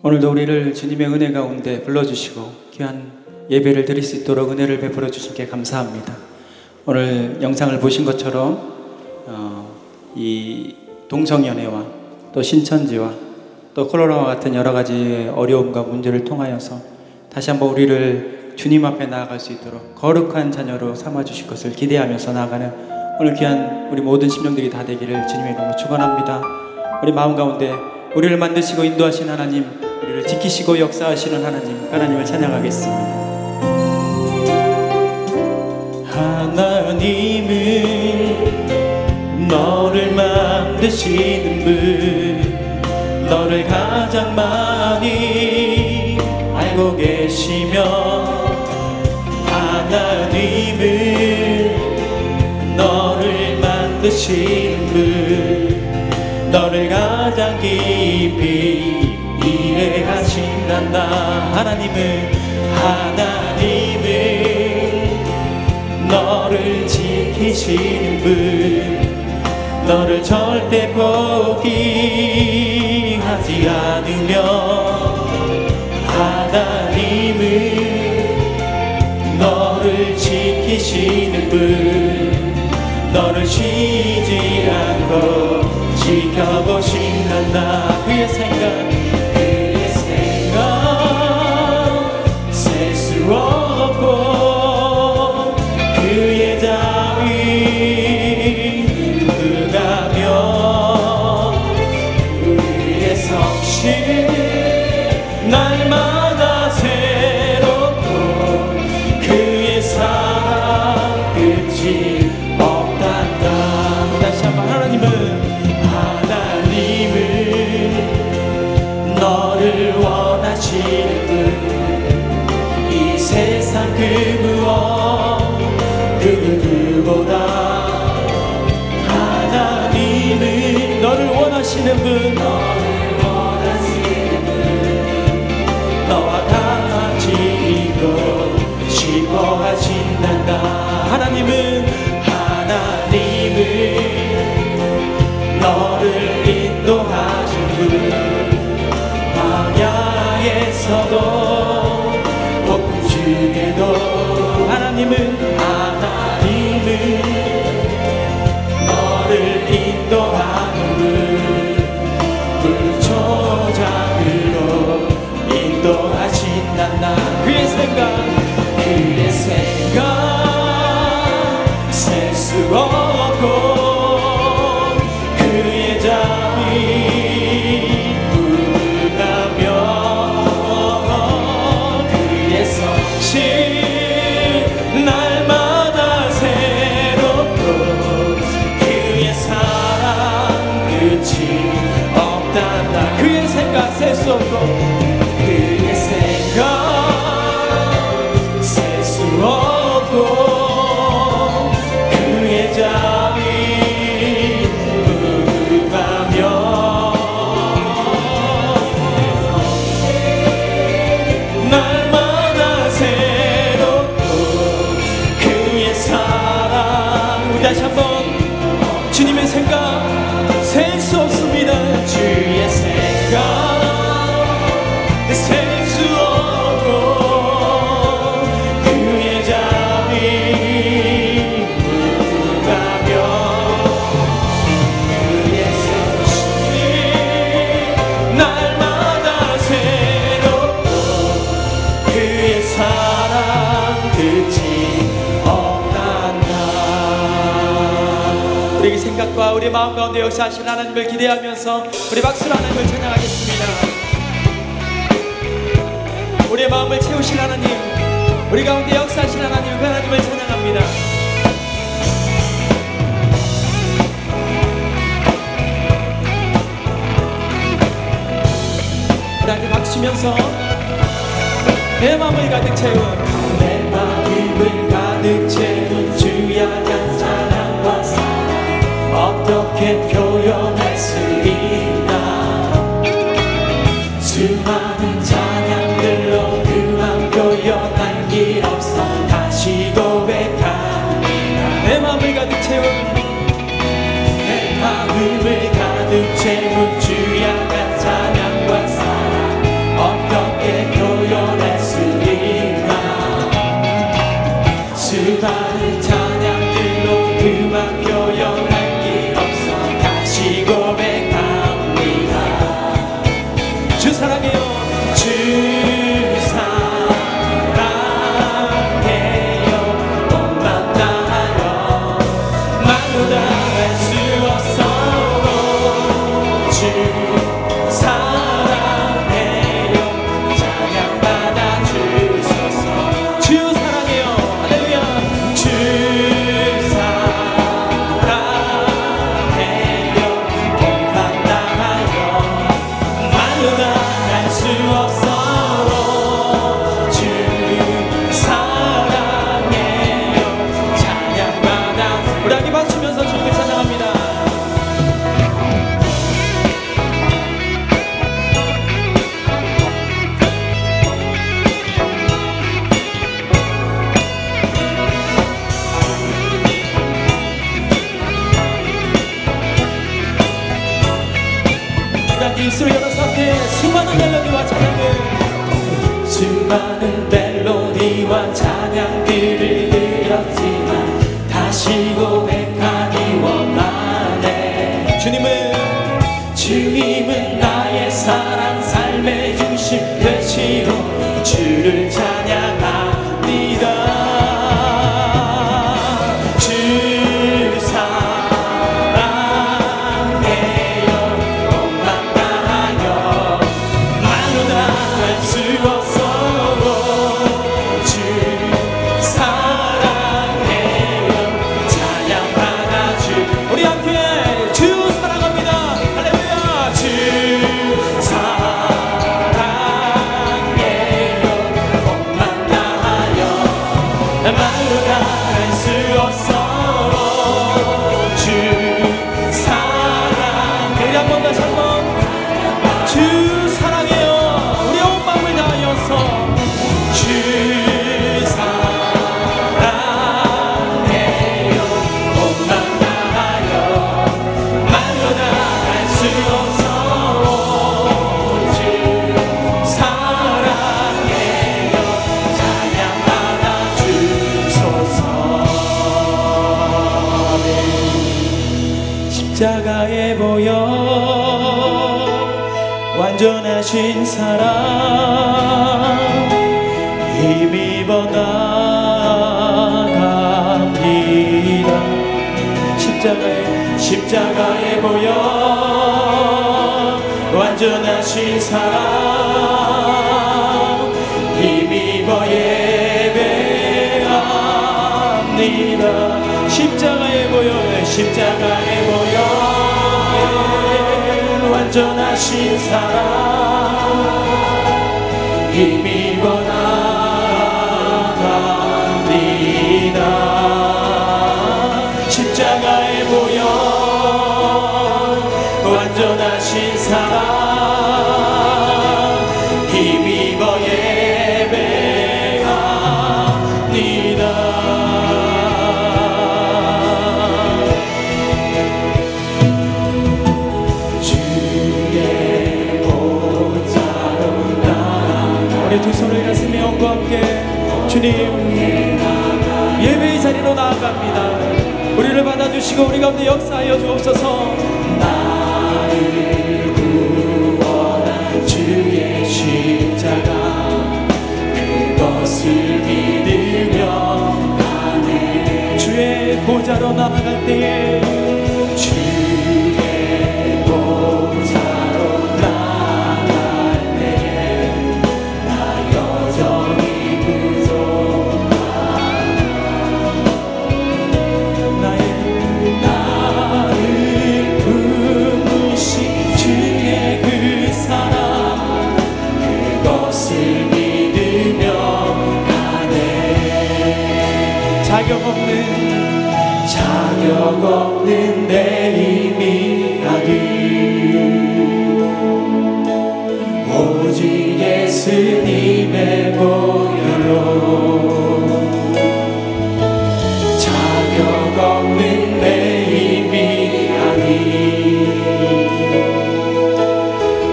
오늘도 우리를 주님의 은혜 가운데 불러주시고 귀한 예배를 드릴 수 있도록 은혜를 베풀어 주신께 감사합니다. 오늘 영상을 보신 것처럼 이 동성연애와 또 신천지와 또 코로나와 같은 여러 가지 어려움과 문제를 통하여서 다시 한번 우리를 주님 앞에 나아갈 수 있도록 거룩한 자녀로 삼아주실 것을 기대하면서 나아가는 오늘 귀한 우리 모든 심령들이 다 되기를 주님의 이름으로 축원합니다. 우리 마음 가운데 우리를 만드시고 인도하신 하나님, 우리를 지키시고 역사하시는 하나님을 찬양하겠습니다. 하나님은 너를 만드시는 분, 너를 가장 많이 알고 계시며, 하나님은 너를 만드시는 분, 너를 가장 깊이 이해하신단다. 하나님은 너를 지키시는 분, 너를 절대 포기하지 않으며, 하나님은 너를 지키시는 분, 너를 쉬지 않고 지켜보신단다. 그의 생각 셀 수 없고, 그의 자비 그가며, 그의 성실 날마다 새롭고, 그의 사랑 끝이 없단다. 다시 한번 하나님은 너를 원하시는 분, 이 세상 그 무엇 그 누구보다 하나님은 너를 원하시는 분, 너와 같이 있고 싶어 하신단다. 하나님은 너를 인도하신 분, 광야에서도 폭풍 중에도 하나님은 너를 인도하는 분, 불초장으로 인도하신단다. 그의 생각 셀 수 없고, 그의 자비 무궁하며, 그의 성실 날마다 새롭고, 그의 사랑 끝이 없단다. 그의 생각 셀 수 없고, 그의 생각 셀 수 없고, 그의 자비 무궁하며, 날마다 새롭고, 그의 사랑. 우리 다시 한번 주님의 생각 셀 수 없습니다. 주의 생각 셀 수 없고, 그의 자비 무궁하며, 그의 성실 날마다 새롭고, 그의 사랑 끝이 없단다. 우리의 생각과 우리 마음 가운데 역사하신 하나님을 기대하면서 우리 박수로 하나님을 찬양하겠습니다. 우리의 마음을 채우신 하나님, 우리 가운데 역사하신 하나님, 그 하나님을 찬양합니다. 우리 함께 박수 치면서 내 마음을 가득 채운 주야간 사랑과 사랑 어떻게 표현할 수 있나. 수많은 찬양들로 그만 표현할 길 없어 다시 고백합니다. 내 마음을 가득 채운 주야간 찬양과 사랑 단지 입술을 열어서 앞에 수많은 멜로디와 찬양을 수많은 멜로디와 찬양들을 드렸지만 다시 고백하기 원하네. 주님은 나의 사랑 삶의 중심 되시고 주를 찬양합니다. 주 사랑해요 온맘 다하여 말로 다 할 수 없어. 주 사랑해요 찬양받아 주. 우리 함께 주 사랑합니다. 할렐루야. 주 사랑해요 온맘 다하여 말로 다 할 수 없어. 주 사랑. 우리 한 번 다시 한 번. 주 사랑해요 우리 온 마음을 다하여서. 주 사랑해요 온맘 다하여 말로 다 할 수 없어. 주 사랑해요 찬양받아 주소서. 십자가에 보여 완전하신 사랑 힘입어 나갑니다. 십자가에 보여 완전하신 사랑 힘입어 예배합니다. 십자가에 보여 완전하신 사랑 힘입어 나갑니다. 십자가에 보여 완전하신 사랑 힘입어 예배합니다. 두 손을 가슴에 얹고 함께 주님 예배의 자리로 나아갑니다. 우리를 받아주시고 우리 가운데 역사하여 주옵소서. 나를 구원한 주의 십자가 그것을 믿으며 가네. 주의 보좌로 나아갈 때에 주의 보좌로 자격 없는 내 힘이 아니 오직 예수님의 보혈로. 자격 없는 내 힘이 아니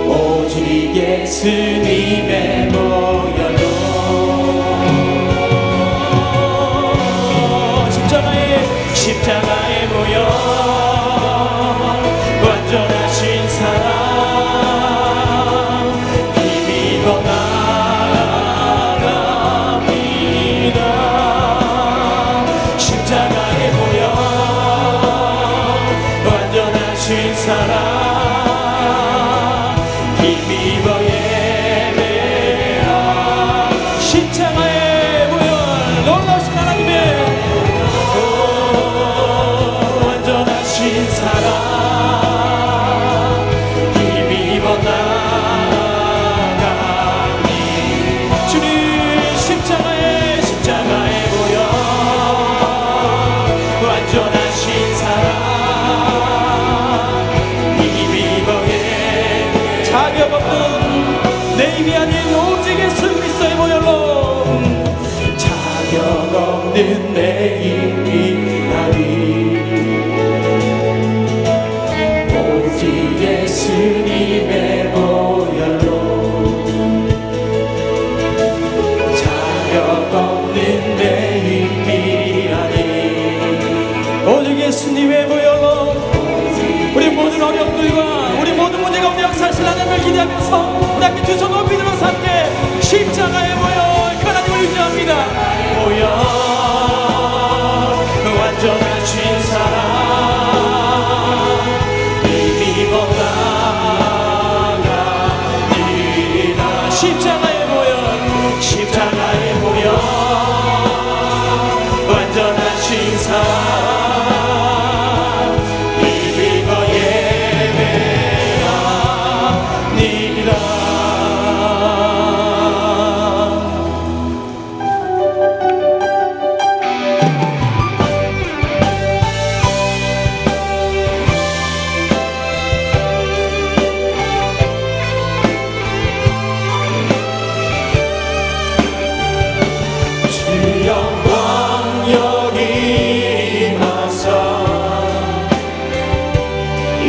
오직 예수님의 보혈로. 십자가에 모여 완전하신 사랑 힘입어 나갑니다. 십자가에 모여 완전하신 사랑 힘입어 예배하. 십자가에 모여 놀라우신 하나님의 사랑 힘입어 나가니. 주님 십자가에 모여 완전하신 사랑 힘입어 자격 없는 내 힘이 아닌 오직 예수 그리스도의 보혈로. 자격 없는 내 힘이 아닌 예수님의 기대하면서 우리 함께 두 손 높이 들어서 함께 십자가에 모여 그 하나님을 의지합니다. 모여 완전하신 사랑 이미 건강하니라. 십자가에 모여 완전하신 사랑 이미 예배하니라.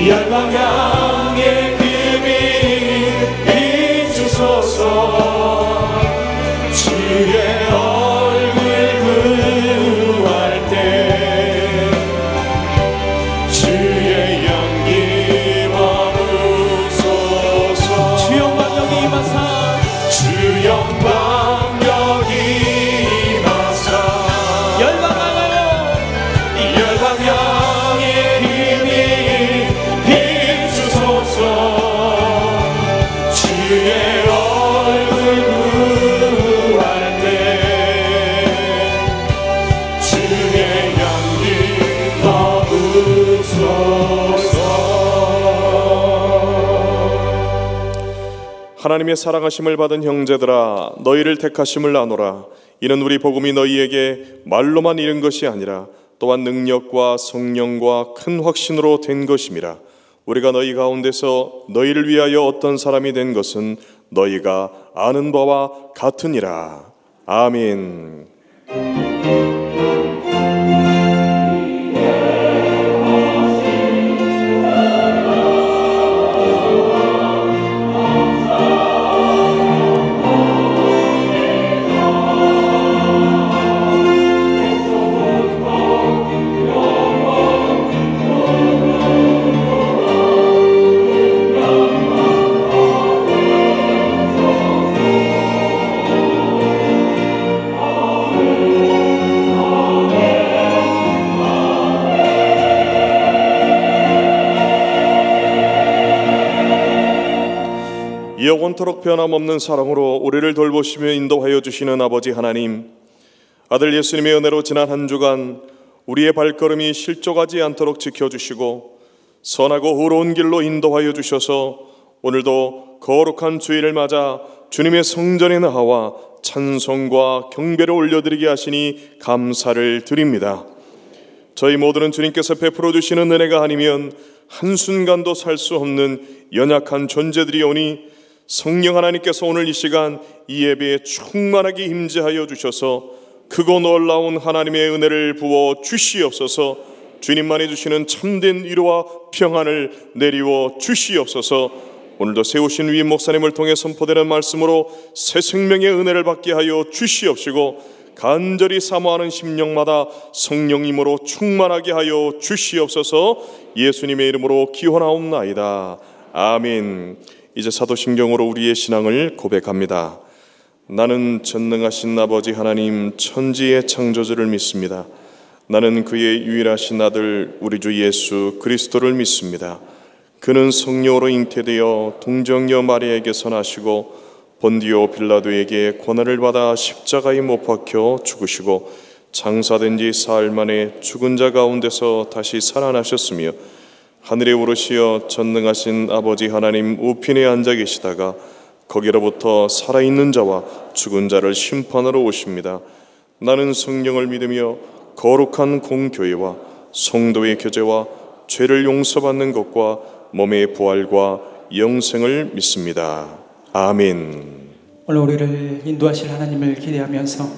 열방 향해 그빛 비추소서. 주의 얼굴 구할 때 주의 향기 머무소서. 주 영광 여기 임하사 주 영광 여기 임하사. 열방 향해 주의 얼굴 구할 때 주의 향기 머무소서. 하나님의 사랑하심을 받은 형제들아, 너희를 택하심을 나누라. 이는 우리 복음이 너희에게 말로만 이른 것이 아니라 또한 능력과 성령과 큰 확신으로 된 것임이라. 우리가 너희 가운데서 너희를 위하여 어떤 사람이 된 것은 너희가 아는 바와 같으니라. 아멘. 영원토록 변함없는 사랑으로 우리를 돌보시며 인도하여 주시는 아버지 하나님, 아들 예수님의 은혜로 지난 한 주간 우리의 발걸음이 실족하지 않도록 지켜주시고 선하고 의로운 길로 인도하여 주셔서 오늘도 거룩한 주일을 맞아 주님의 성전에 나와 찬송과 경배를 올려드리게 하시니 감사를 드립니다. 저희 모두는 주님께서 베풀어 주시는 은혜가 아니면 한순간도 살 수 없는 연약한 존재들이오니 성령 하나님께서 오늘 이 시간 이 예배에 충만하게 임재하여 주셔서 크고 놀라운 하나님의 은혜를 부어 주시옵소서. 주님만이 주시는 참된 위로와 평안을 내리워 주시옵소서. 오늘도 세우신 위임 목사님을 통해 선포되는 말씀으로 새 생명의 은혜를 받게 하여 주시옵시고 간절히 사모하는 심령마다 성령님으로 충만하게 하여 주시옵소서. 예수님의 이름으로 기원하옵나이다. 아멘. 이제 사도신경으로 우리의 신앙을 고백합니다. 나는 전능하신 아버지 하나님 천지의 창조주를 믿습니다. 나는 그의 유일하신 아들 우리 주 예수 그리스도를 믿습니다. 그는 성령으로 잉태되어 동정녀 마리아에게서 나시고 본디오 빌라도에게 고난을 받아 십자가에 못 박혀 죽으시고 장사된 지 사흘 만에 죽은 자 가운데서 다시 살아나셨으며 하늘에 오르시어 전능하신 아버지 하나님 우편에 앉아 계시다가 거기로부터 살아있는 자와 죽은 자를 심판하러 오십니다. 나는 성령을 믿으며 거룩한 공교회와 성도의 교제와 죄를 용서받는 것과 몸의 부활과 영생을 믿습니다. 아멘. 오늘 우리를 인도하실 하나님을 기대하면서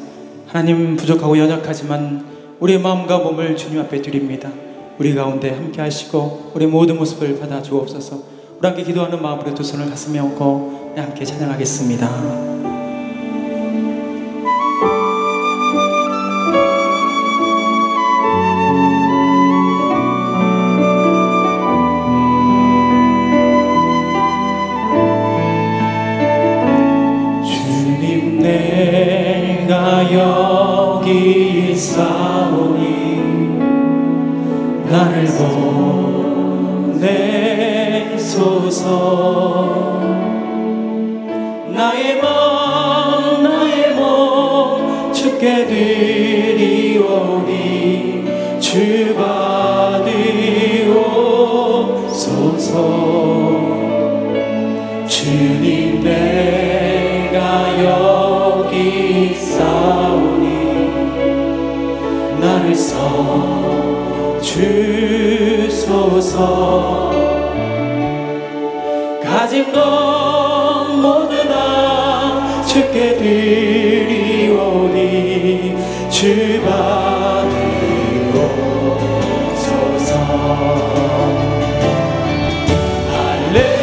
하나님 부족하고 연약하지만 우리의 마음과 몸을 주님 앞에 드립니다. 우리 가운데 함께 하시고 우리 모든 모습을 받아 주옵소서. 우리 함께 기도하는 마음으로 두 손을 가슴에 얹고 함께 찬양하겠습니다. 되소서. 나의 몸 주께 드리오니 주 받으옵소서. 주님 내가 여기 있사오니 나를 써주소서. 가진 것 모두 다 주께 드리오니 주 받으옵소서. 할렐루야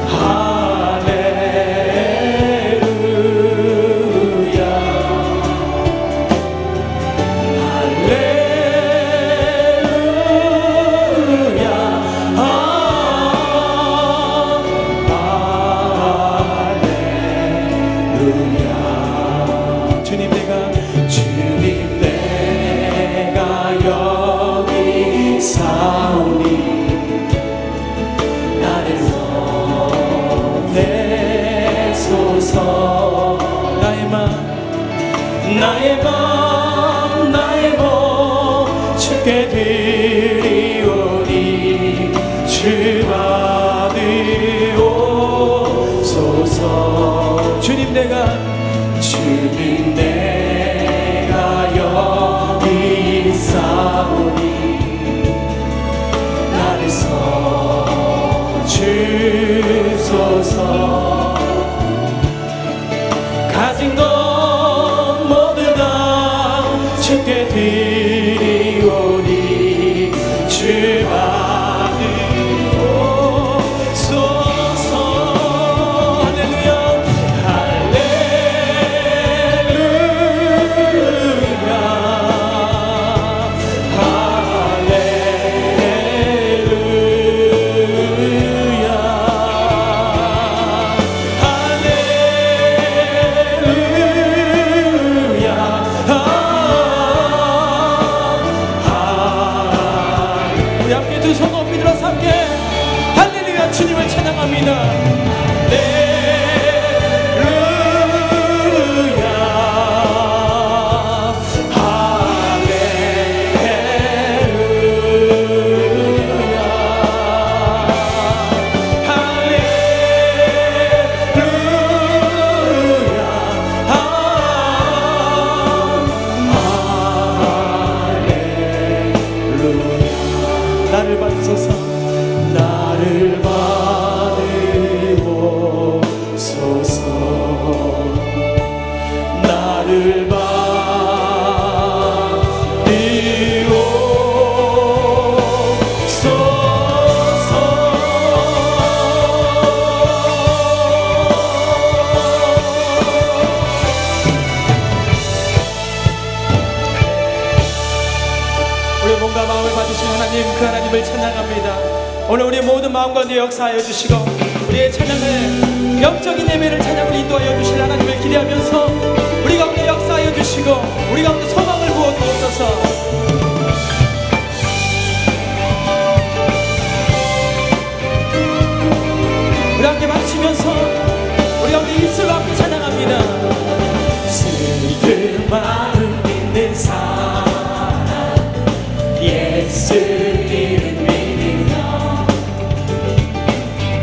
할렐루야 할렐루야. 주님 내가 여기 있사오니 나를 보내소서. 나의 맘 주께 드리오니 주 받으옵소서. 주님 내가 여기 있사오니 나를 써주소서. 가진 것 모두 다 주께 드리오니 주 받으옵소서. 할렐루야 할렐루야 우리 함께 두 손 높이 들어서 함께 할렐루야 주님을 찬양합니다. 나를 받으소서. 나를 받으옵소서. 나를 우리 몸과 마음을 받으신 하나님, 그 하나님을 찬양합니다. 오늘 우리 모든 마음 가운데 역사하여 주시고 우리의 찬양을 영적인 예배를 찬양을 인도하여 주실 하나님을 기대하면서 우리 가운데 역사하여 주시고 우리 가운데 소망을 부어 주옵소서. 우리 함께 맞추면서 우리 가운데 입술로 함께 찬양합니다. 슬픔만을 믿는 사람 예수 이름 믿으며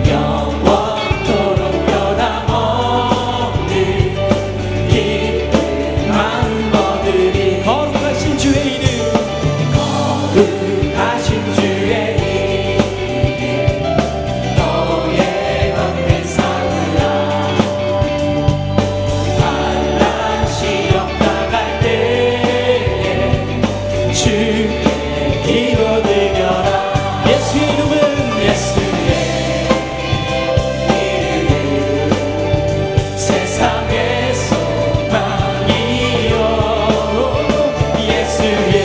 영원토록 변함없는 기쁨만 거두리. 거룩하신 주의 이름 거룩하신 주의 이름 너의 방패 삼으라. 반란 시험 당할 때에 주께 기도드려라. 예수의 이름은 세상의 소망이요. 예수의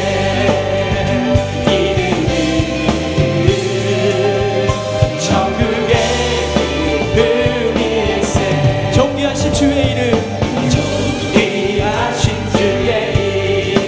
이름은 천국의 기쁨일세. 존귀하신 주의 이름 존귀하신 주의 이름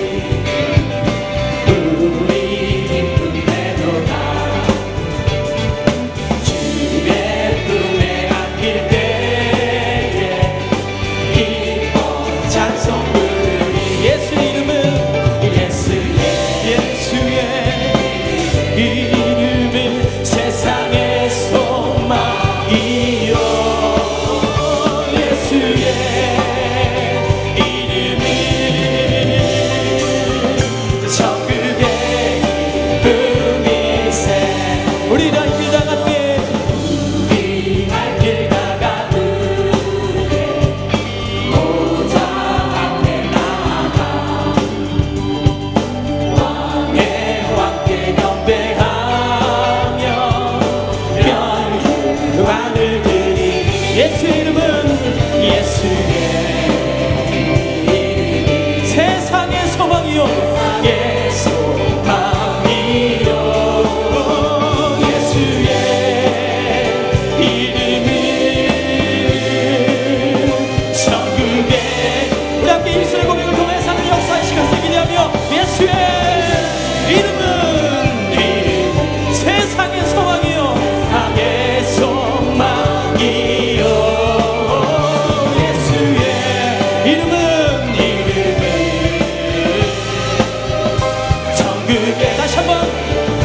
천국에 다시 한번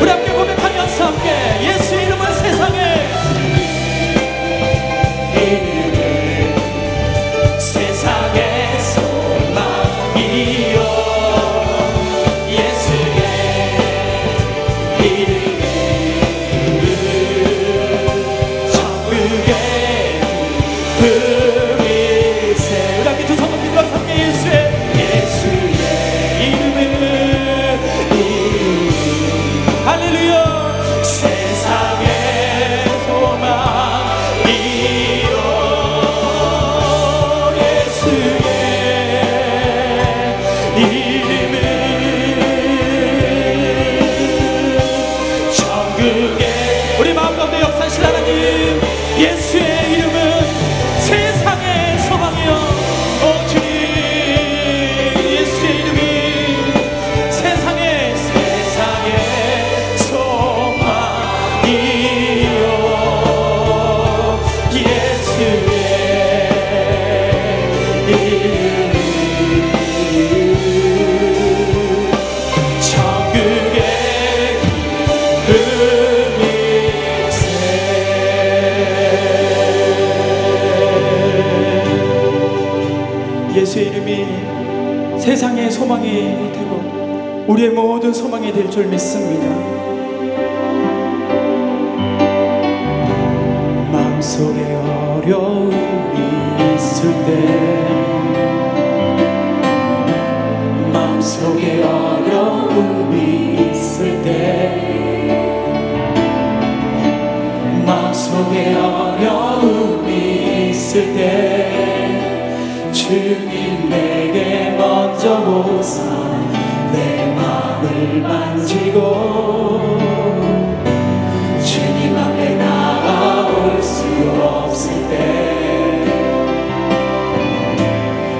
우리 함께 고백하면서 함께 예수 이름은 세상에 세상의 소망이요 예수의 이름은 천국의 불일세 우리 함께 두 손 높이 들어서 함께 예수의 이름은 할렐루야 세상의 소망이요 예수의 이름은 천국에 우리 마음 가운데 역사하신 하나님 예수의 이름은 세상의 소망이요 오 주님 예수의 이름이 세상의 소망이요 예수의 이름 천국의 기쁨일세 예수의 이름이 세상의 소망이 되고 우리의 모든 소망이 될 줄 믿습니다. 마음속에 어려움이 있을 때 마음속에 어려움이 있을 때 마음속에 어려움이 있을 때 주님 내게 먼저 오사 내 마음을 만지고 주님 앞에 나아올 수 없을 때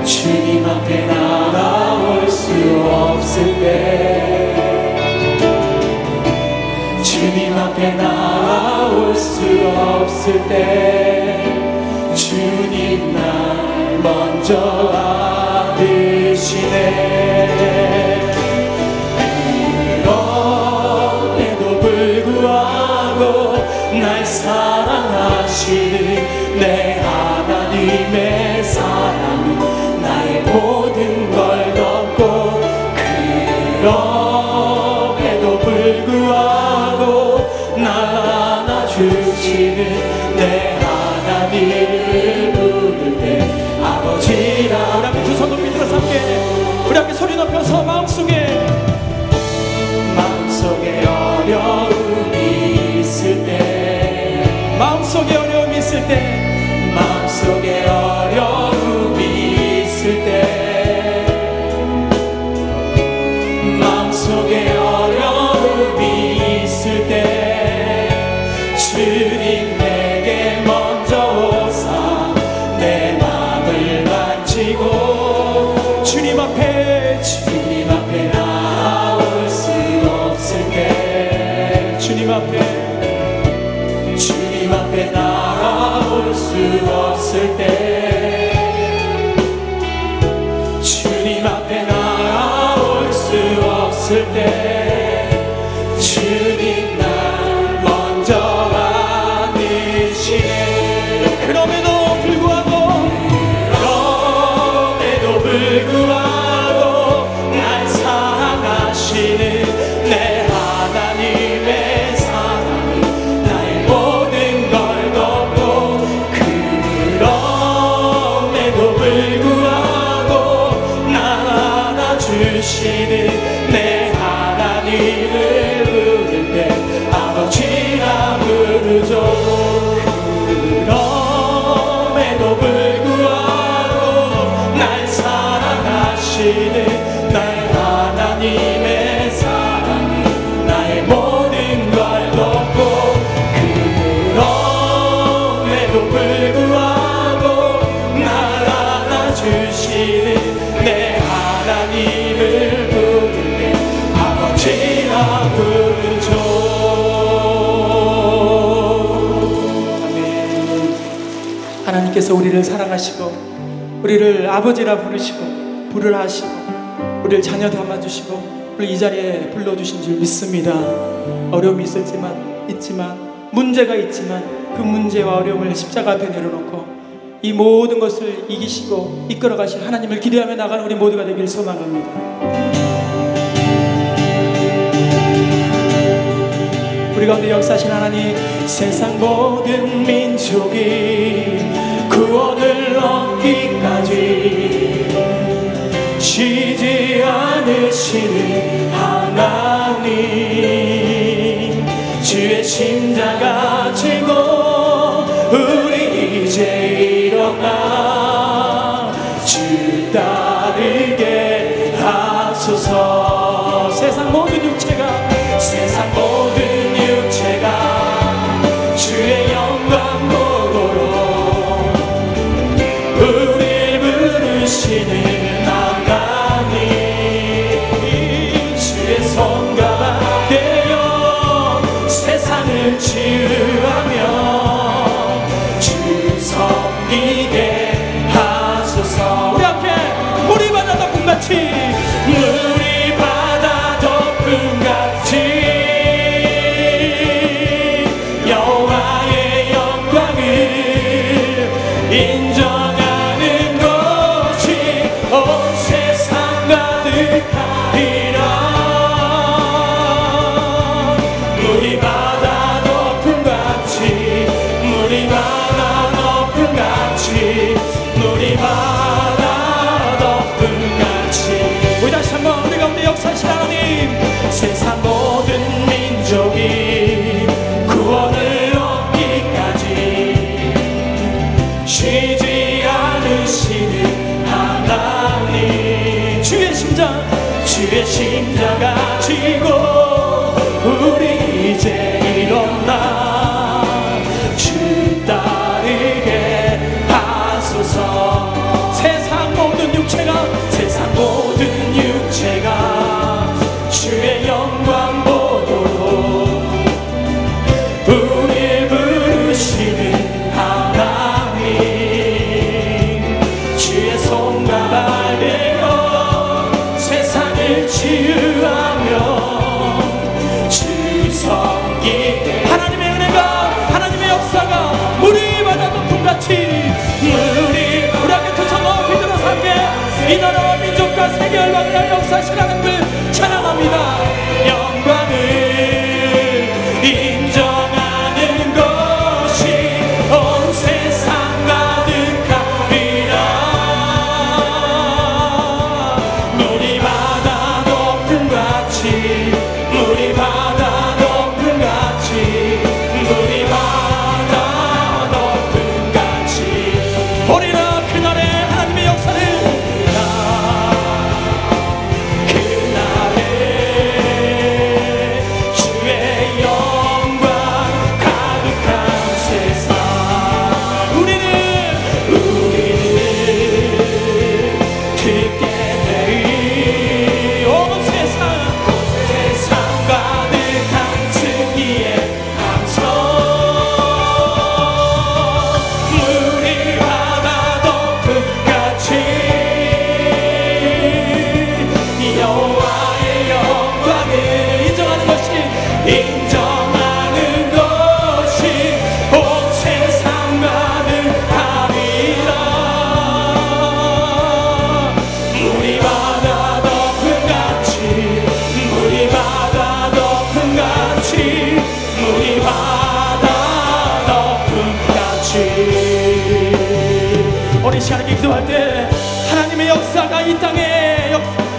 주님 앞에 나아올 수 없을 때 주님 앞에 나아올 수 없을 때 주님 날 먼저 안으시네 그럼에도 불구하고 날 사랑하시는 내 하나님의 사랑은 나의 모든 걸 덮고 그럼에도 불구하고 날 안아주시는 내 하나님을 부를 때 아버지라 우리 함께 두 손 높이 들어서 함께 우리 함께 소리 높여서 마음속에 어려움이 있을 때 마음속에 어려움이 있을 때 마음속에 어려움이 있을 때 마음속에 어려움이 있을 때 주님 내게 먼저 오사 내 마음을 만지고 주님 앞에 나아올 수 없을 때 주님 앞에 나아올 수 없을 때 주님 앞에 나아올 수 없을 때 주님 날 먼저 안으시네 그럼에도 불구하고 날 사랑하시는 내 하나님의 사랑이 나의 모든 걸 덮고 그럼에도 불구하고 날 안아주시는 내 하나님을 부를 때 아버지라 부르죠 그럼에도 불구하고 날 사랑하시는 나의 하나님의 사랑이 나의 모든 걸 덮고 그럼에도 불구하고 날 안아주시는 내 하나님을 부를 때 아버지라 부르죠 아멘 하나님께서 우리를 사랑하시고 우리를 아버지라 부르시고 부르라 하시고 우리를 자녀 담아주시고 오늘 이 자리에 불러주신 줄 믿습니다. 어려움이 있지만 문제가 있지만 그 문제와 어려움을 십자가 앞에 내려놓고 이 모든 것을 이기시고 이끌어 가실 하나님을 기대하며 나가는 우리 모두가 되길 소망합니다. 우리 가운데 역사하신 하나님, 세상 모든 민족이 구원을 얻기까지 쉬지 않으시는 하나님, 주의 십자가 지고 우리 이제 일어나 주 따르게 하소서. 세상 모든 육체가 주의 영광 보고로 우리 부르시는 하나님, 주의 손가락 되어 세상을 치유하며 주 섬기게 하소서. 우리 앞에 물이 바다 덮음같이, 물이 바다 덮음같이 여호와의 영광을 인정하는 것이 온 세상 가득하리라. 물이 바다 덮음같이, 물이 바다 덮음같이, 물이 바다 덮음같이. 우리 다시 한번 우리 가운데 역사하신 하나님, 세상 모든 민족이 구원을 얻기까지 쉬지 않으시는 하나님, 주의 심장가 지고 우리 이제 일어나 주 따르게 하소서. 세상 모든 육체가 주의 영광 보고 우리 부르시는 하나님, 주의 손가락 되어 세상을 치유하며 주 섬기게. 하나님의 은혜가, 하나님의 역사가 물이 바다 덮음같이 우리 앞에 두 손 높이 들어서 함께 이 나라와 민족과 세계 열방을 위하여 역사하신 하나님을 찬양합니다. 영광을 인정하는 것이 온 세상 가득하리라. 물이 바다 덮음같이, 물이 바다 덮음같이, 물이 바다 덮음같이 보리라. 그날의 하나님의 역사를 우리 시간에 기도할 때 하나님의 역사가 이 땅에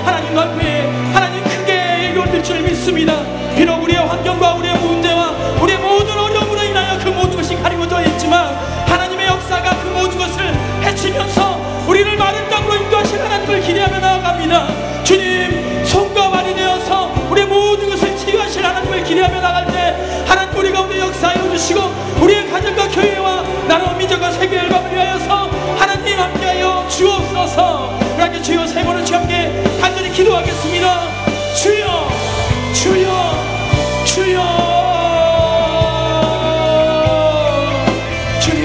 하나님 앞에 하나님 크게 이루어질 줄 믿습니다. 비록 우리의 환경과 우리의 문제와 우리의 모든 어려움으로 인하여 그 모든 것이 가리워져 있지만 하나님의 역사가 그 모든 것을 해치면서 우리를 마른 땅으로 인도하실 하나님을 기대하며 나아갑니다. 주님 손과 발이 되어서 우리의 모든 것을 치유하실 하나님을 기대하며 나갈 때 하나님 우리 가운데 역사하여 주시고 우리의 가정과 교회와 나라와 민족과 세계 열방을 위하여서 하나님 함께하여 주옵소서. 그렇게 주여 세 번을 함께 간절히 기도하겠습니다. 주여 주여 주여. 주님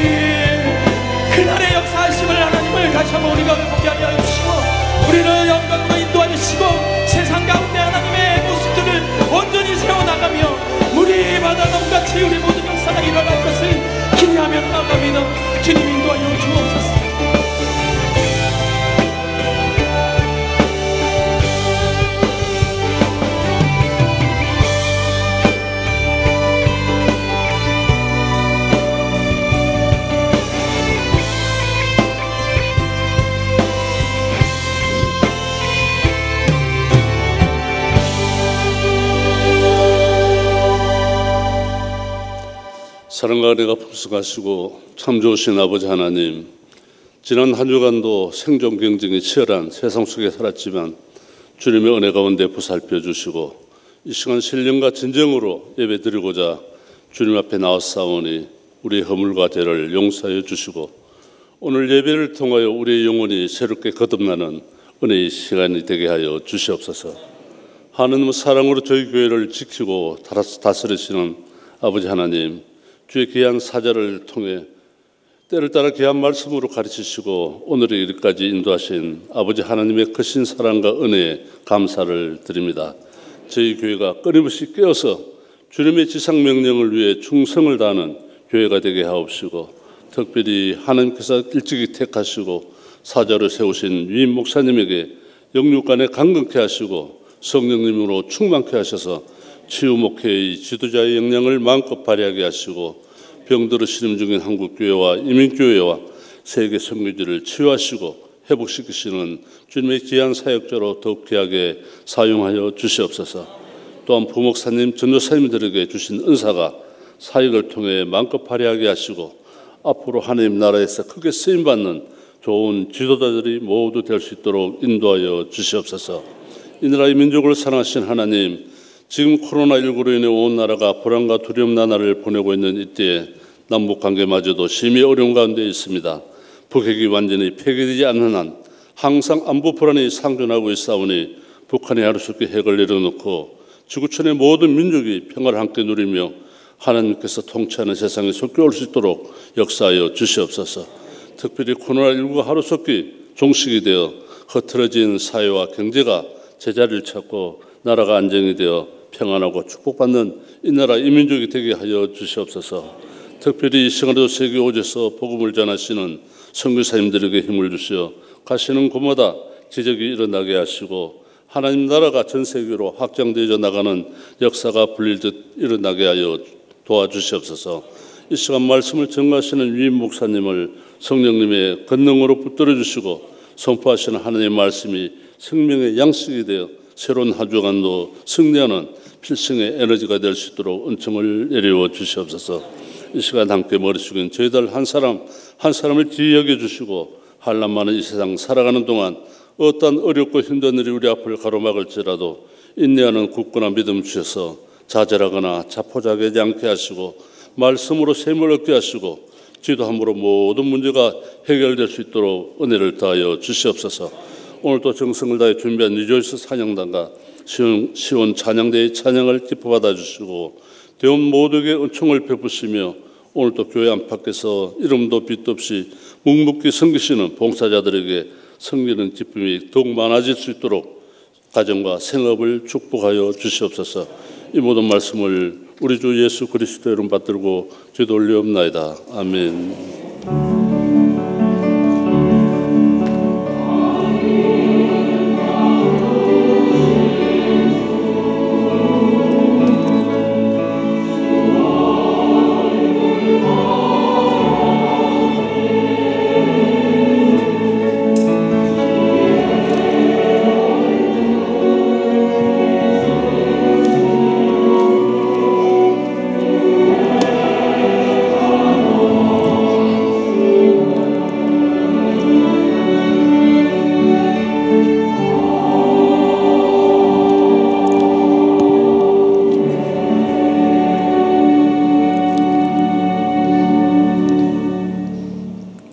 그날의 역사하심을 하나님을 다시 한번 우리가 보게 하여 주시고 우리를 영광으로 인도하여 주시고 세상 가운데 하나님의 주님 인도하여 주옵소서. 사랑과 은혜가 풍성하시고 참 좋으신 아버지 하나님, 지난 한 주간도 생존 경쟁이 치열한 세상 속에 살았지만 주님의 은혜 가운데 보살펴 주시고 이 시간 신령과 진정으로 예배 드리고자 주님 앞에 나왔사오니 우리의 허물과 죄를 용서하여 주시고 오늘 예배를 통하여 우리의 영혼이 새롭게 거듭나는 은혜의 시간이 되게 하여 주시옵소서. 하느님의 사랑으로 저희 교회를 지키고 다스리시는 아버지 하나님, 주의 귀한 사자를 통해 때를 따라 귀한 말씀으로 가르치시고 오늘의 일까지 인도하신 아버지 하나님의 크신 사랑과 은혜에 감사를 드립니다. 저희 교회가 끊임없이 깨어서 주님의 지상 명령을 위해 충성을 다하는 교회가 되게 하옵시고 특별히 하나님께서 일찍이 택하시고 사자로 세우신 위임 목사님에게 영육간에 강건케 하시고 성령님으로 충만케 하셔서 치유 목회의 지도자의 역량을 마음껏 발휘하게 하시고 병들어 신임 중인 한국교회와 이민교회와 세계 선교지를 치유하시고 회복시키시는 주님의 귀한 사역자로 더욱 귀하게 사용하여 주시옵소서. 또한 부목사님, 전도사님들에게 주신 은사가 사역을 통해 마음껏 발휘하게 하시고 앞으로 하나님 나라에서 크게 쓰임받는 좋은 지도자들이 모두 될 수 있도록 인도하여 주시옵소서. 이 나라의 민족을 사랑하신 하나님, 지금 코로나19로 인해 온 나라가 불안과 두려움 나날을 보내고 있는 이때에 남북관계마저도 심히 어려운 가운데 있습니다. 북핵이 완전히 폐기되지 않는 한 항상 안보 불안이 상존하고 있사오니 북한이 하루속히 핵을 내려놓고 지구촌의 모든 민족이 평화를 함께 누리며 하나님께서 통치하는 세상에 속히 올 수 있도록 역사하여 주시옵소서. 특별히 코로나19가 하루속히 종식이 되어 흐트러진 사회와 경제가 제자리를 찾고 나라가 안정이 되어 평안하고 축복받는 이 나라 이 민족이 되게 하여 주시옵소서. 특별히 이 시간에도 세계 오지에서 복음을 전하시는 선교사님들에게 힘을 주시어 가시는 곳마다 기적이 일어나게 하시고 하나님 나라가 전 세계로 확장되어 나가는 역사가 불릴듯 일어나게 하여 도와주시옵소서. 이 시간 말씀을 전가하시는 위임 목사님을 성령님의 권능으로 붙들어 주시고 선포하시는 하나님의 말씀이 생명의 양식이 되어 새로운 한 주간도 승리하는 필승의 에너지가 될 수 있도록 은총을 내려 주시옵소서. 이 시간 함께 머리 숙인 저희들 한 사람 한 사람을 귀히 여겨주시고 한란 많은 이 세상 살아가는 동안 어떠한 어렵고 힘든 일이 우리 앞을 가로막을지라도 인내하는 굳건한 믿음 주셔서 좌절하거나 자포자기하지 않게 하시고 말씀으로 샘을 얻게 하시고 지도함으로 모든 문제가 해결될 수 있도록 은혜를 더하여 주시옵소서. 오늘 또 정성을 다해 준비한 리조이스 찬양단과 시온 찬양대의 찬양을 기뻐 받아주시고 대원 모두에게 은총을 베푸시며 오늘 또 교회 안팎에서 이름도 빛도 없이 묵묵히 섬기시는 봉사자들에게 섬기는 기쁨이 더욱 많아질 수 있도록 가정과 생업을 축복하여 주시옵소서. 이 모든 말씀을 우리 주 예수 그리스도 이름 받들고 기도 올리옵나이다. 아멘.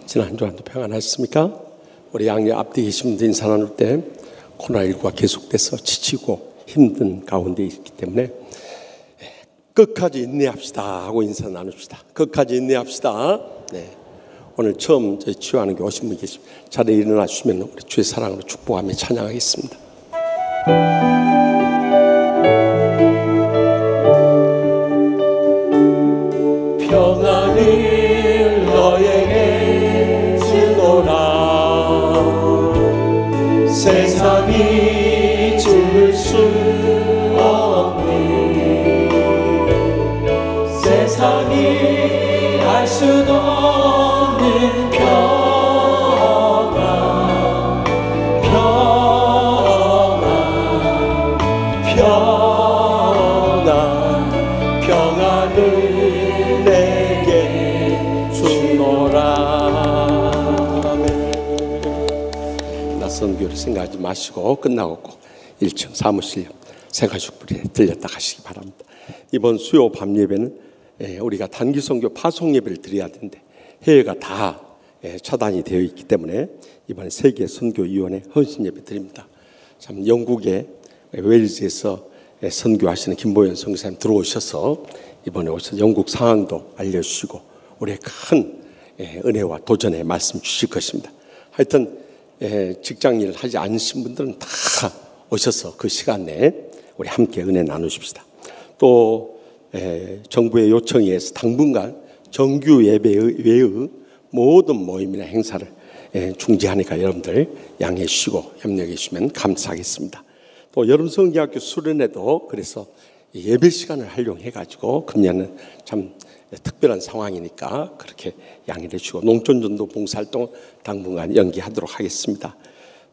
지난 한 주간도 평안하셨습니까? 우리 양녀 앞뒤 계신 분들 인사 나눌 때 코로나19가 계속돼서 지치고 힘든 가운데 있기 때문에 끝까지 인내합시다 하고 인사 나눕시다. 끝까지 인내합시다. 네. 오늘 처음 저희 치유하는 게 오신 분 계십니다. 자리에 일어나 주시면 우리 주의 사랑으로 축복하며 찬양하겠습니다. 평안을 너에게 없는 평안, 평안을 내게 주노라. 낯선 교를 생각하지 마시고 끝나고 꼭 1층 사무실 생활식불에 들렸다 가시기 바랍니다. 이번 수요 밤 예배는 우리가 단기 선교 파송 예배를 드려야 되는데 해외가 다 차단이 되어 있기 때문에 이번에 세계 선교위원회 헌신 예배 드립니다. 참 영국의 웨일즈에서 선교하시는 김보현 선교사님 들어오셔서 이번에 오셔서 영국 상황도 알려주시고 우리의 큰 은혜와 도전의 말씀 주실 것입니다. 하여튼 직장일 하지 않으신 분들은 다 오셔서 그 시간 내에 우리 함께 은혜 나누십시다. 또 정부의 요청에 의해서 당분간 정규 예배 외의 모든 모임이나 행사를 중지하니까 여러분들 양해해 주시고 협력해 주시면 감사하겠습니다. 또 여름성경학교 수련회도 그래서 예배 시간을 활용해 가지고 금년은 참 특별한 상황이니까 그렇게 양해해 주시고 농촌전도 봉사활동 당분간 연기하도록 하겠습니다.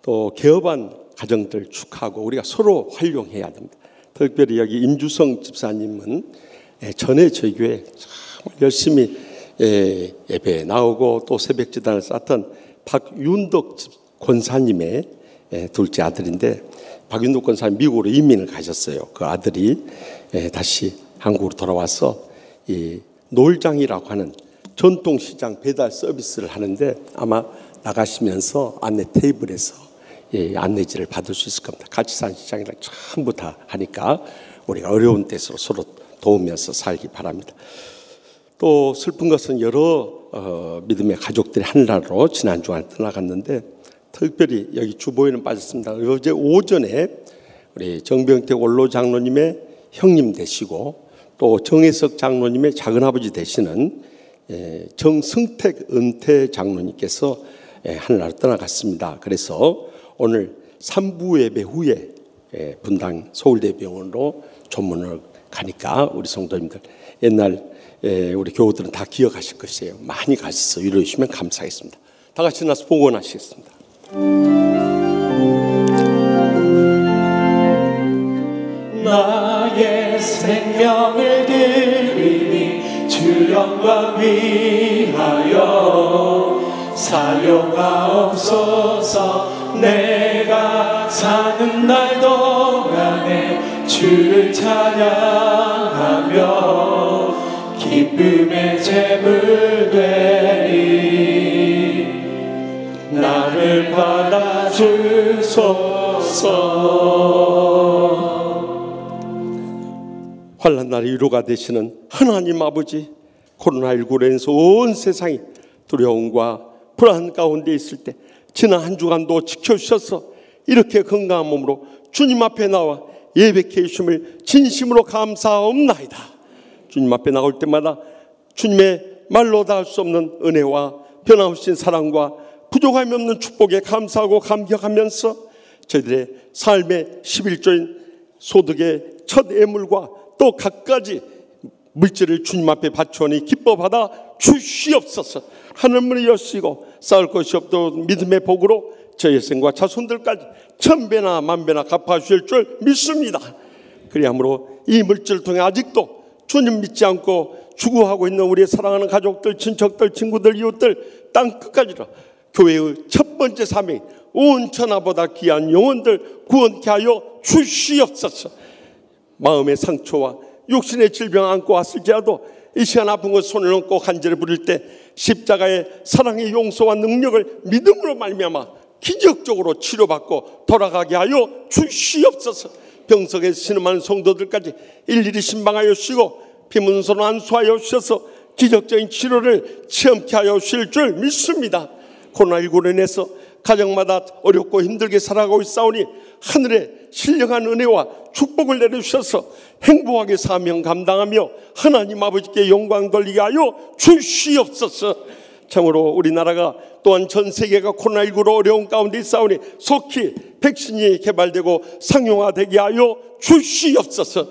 또 개업한 가정들 축하하고 우리가 서로 활용해야 됩니다. 특별히 여기 임주성 집사님은 전에 저희 교회 정말 열심히 예배에 나오고 또 새벽지단을 쌓던 박윤덕 권사님의 둘째 아들인데 박윤덕 권사님 미국으로 이민을 가셨어요. 그 아들이 다시 한국으로 돌아와서 이 놀장이라고 하는 전통시장 배달 서비스를 하는데 아마 나가시면서 안내 테이블에서 안내지를 받을 수 있을 겁니다. 같이 사는 시장이랑 전부 다 하니까 우리가 어려운 때서 서로 도우면서 살기 바랍니다. 또 슬픈 것은 여러 믿음의 가족들이 하늘나라로 지난 주간 떠나갔는데 특별히 여기 주보에는 빠졌습니다. 어제 오전에 우리 정병택 원로 장로님의 형님 되시고 또 정혜석 장로님의 작은아버지 되시는 정승택 은퇴 장로님께서 하늘나라로 떠나갔습니다. 그래서 오늘 3부 예배 후에 분당 서울대병원으로 조문을 가니까 우리 성도님들 옛날 우리 교우들은 다 기억하실 것이에요. 많이 가셔서 위로해 주시면 감사하겠습니다. 다 같이 나서 복원하시겠습니다. 나의 생명을 드리니 주 영광 위하여 사용하옵소서. 내가 사는 날 동안에 주를 찬양하며 기쁨의 제물 되리. 나를 받아주소서. 환난 날의 위로가 되시는 하나님 아버지, 코로나19로 인해서 온 세상이 두려움과 불안 가운데 있을 때 지난 한 주간도 지켜주셔서 이렇게 건강한 몸으로 주님 앞에 나와 예배케 해주심을 진심으로 감사하옵나이다. 주님 앞에 나올 때마다 주님의 말로 다 할 수 없는 은혜와 변함없인 사랑과 부족함이 없는 축복에 감사하고 감격하면서 저희들의 삶의 11조인 소득의 첫 예물과 또 갖가지 물질을 주님 앞에 바쳐오니 기뻐 받아 주시옵소서. 하늘문을 여시고 쌓을 것이 없도록 믿음의 복으로 저희 생과 자손들까지 천배나 만배나 갚아주실 줄 믿습니다. 그리하므로 이 물질을 통해 아직도 주님 믿지 않고 추구하고 있는 우리의 사랑하는 가족들, 친척들, 친구들, 이웃들 땅끝까지로 교회의 첫 번째 사명 온 천하보다 귀한 영혼들 구원케 하여 주시옵소서. 마음의 상처와 육신의 질병 안고 왔을지라도 이 시간 아픈 것 손을 얹고 간절히 부를 때 십자가의 사랑의 용서와 능력을 믿음으로 말미암아 기적적으로 치료받고 돌아가게 하여 주시옵소서. 병석에 신음하는 성도들까지 일일이 신방하여 주시고 피문서로 안수하여 주셔서 기적적인 치료를 체험케 하여 주실 줄 믿습니다. 코로나19로 인해서 가정마다 어렵고 힘들게 살아가고 있사오니 하늘의 신령한 은혜와 축복을 내려주셔서 행복하게 사명 감당하며 하나님 아버지께 영광 돌리게 하여 주시옵소서. 참으로 우리나라가 또한 전 세계가 코로나19로 어려운 가운데 있사오니 속히 백신이 개발되고 상용화되게 하여 주시옵소서.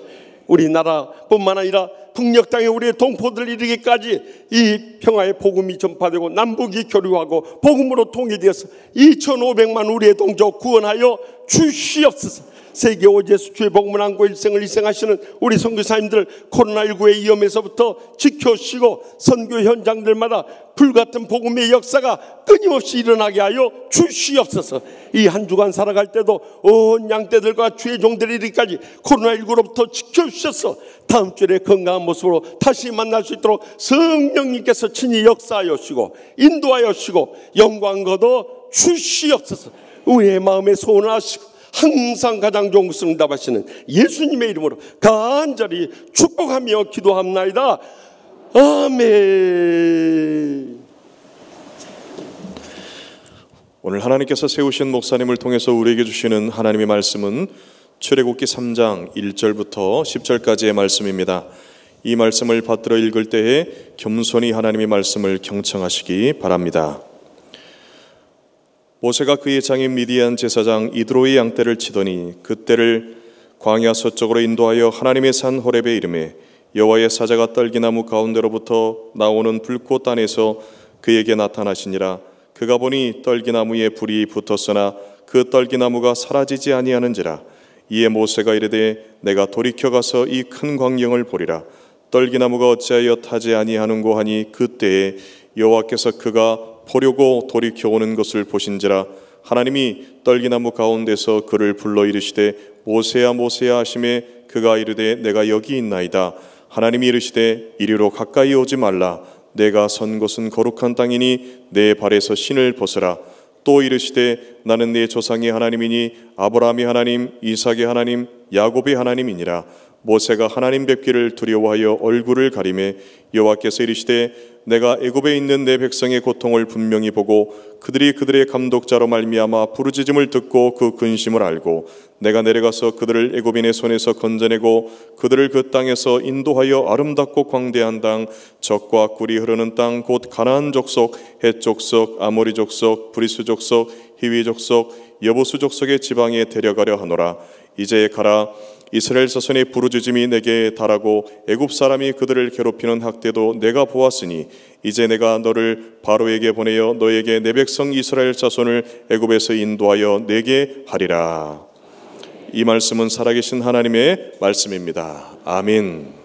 우리나라뿐만 아니라 북녘 땅에 우리의 동포들 이르기까지 이 평화의 복음이 전파되고 남북이 교류하고 복음으로 통일되어서 2,500만 우리의 동족 구원하여 주시옵소서. 세계 오제수 주의 복음을 안고 일생을 희생하시는 우리 선교사님들 코로나19의 위험에서부터 지켜주시고 선교 현장들마다 불같은 복음의 역사가 끊임없이 일어나게 하여 주시옵소서. 이 한 주간 살아갈 때도 온 양떼들과 주의 종들이 이르기까지 코로나19로부터 지켜주셔서 다음 주에 건강한 모습으로 다시 만날 수 있도록 성령님께서 친히 역사하여 주시고 인도하여 주시고 영광 거둬 주시옵소서. 우리의 마음에 소원을 하시고 항상 가장 좋은 것을 응답하시는 예수님의 이름으로 간절히 축복하며 기도합나이다. 아멘. 오늘 하나님께서 세우신 목사님을 통해서 우리에게 주시는 하나님의 말씀은 출애굽기 3장 1절부터 10절까지의 말씀입니다. 이 말씀을 받들어 읽을 때에 겸손히 하나님의 말씀을 경청하시기 바랍니다. 모세가 그의 장인 미디안 제사장 이드로의 양떼를 치더니 그떼를 광야 서쪽으로 인도하여 하나님의 산 호렙에 이르매 여호와의 사자가 떨기나무 가운데로부터 나오는 불꽃 안에서 그에게 나타나시니라. 그가 보니 떨기나무에 불이 붙었으나 그 떨기나무가 사라지지 아니하는지라. 이에 모세가 이르되 내가 돌이켜 가서 이 큰 광경을 보리라. 떨기나무가 어찌하여 타지 아니하는고 하니 그때에 여호와께서 그가 보려고 돌이켜 오는 것을 보신지라. 하나님이 떨기나무 가운데서 그를 불러 이르시되 모세야 모세야 하시매 그가 이르되 내가 여기 있나이다. 하나님이 이르시되 이리로 가까이 오지 말라. 내가 선 곳은 거룩한 땅이니 내 발에서 신을 벗으라. 또 이르시되 나는 네 조상의 하나님이니 아브라함의 하나님 이삭의 하나님 야곱의 하나님이니라. 모세가 하나님 뵙기를 두려워하여 얼굴을 가리매 여호와께서 이르시되 내가 애굽에 있는 내 백성의 고통을 분명히 보고 그들이 그들의 감독자로 말미암아 부르짖음을 듣고 그 근심을 알고 내가 내려가서 그들을 애굽인의 손에서 건져내고 그들을 그 땅에서 인도하여 아름답고 광대한 땅 젖과 꿀이 흐르는 땅 곧 가나안 족속 헷 족속 아모리 족속 브리스 족속 히위 족속 여보수 족속의 지방에 데려가려 하노라. 이제 가라. 이스라엘 자손의 부르짖음이 내게 달하고 애굽 사람이 그들을 괴롭히는 학대도 내가 보았으니 이제 내가 너를 바로에게 보내어 너에게 내 백성 이스라엘 자손을 애굽에서 인도하여 내게 하리라. 이 말씀은 살아계신 하나님의 말씀입니다. 아멘.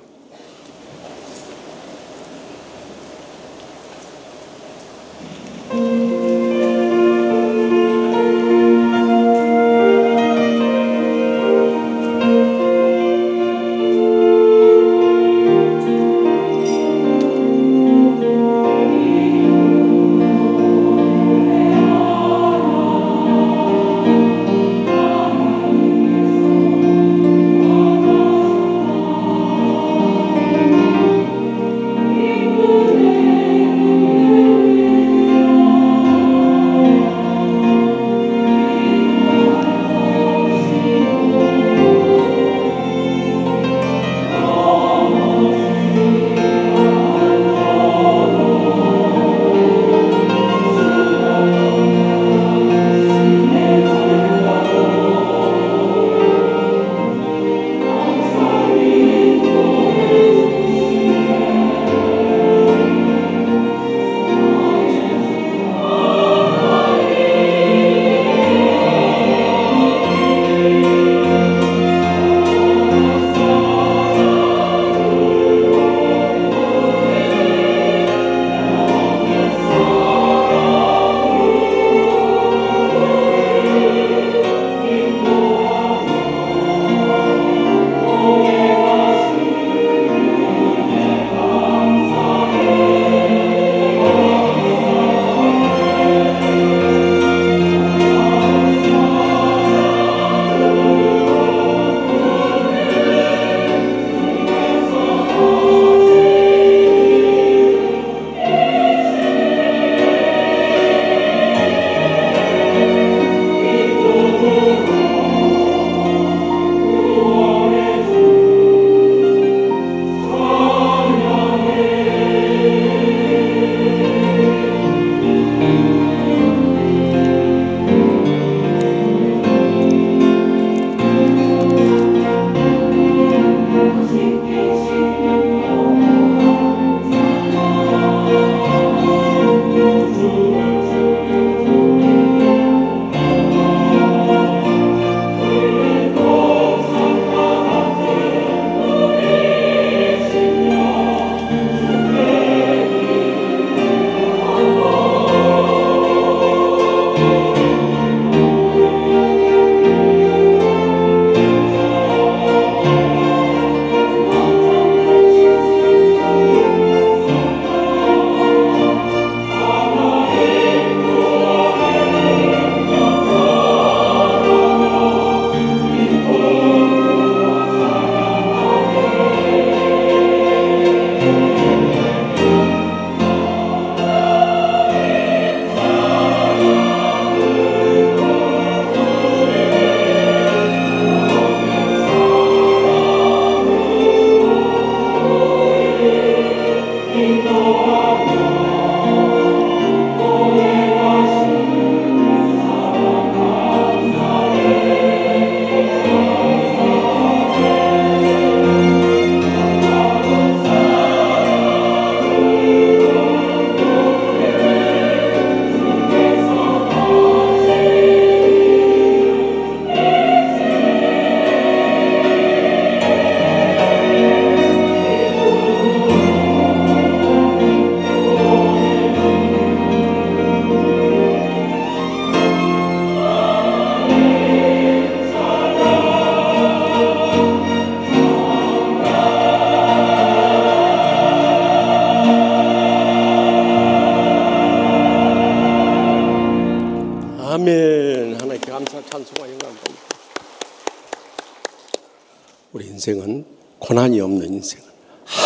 인생은, 고난이 없는 인생은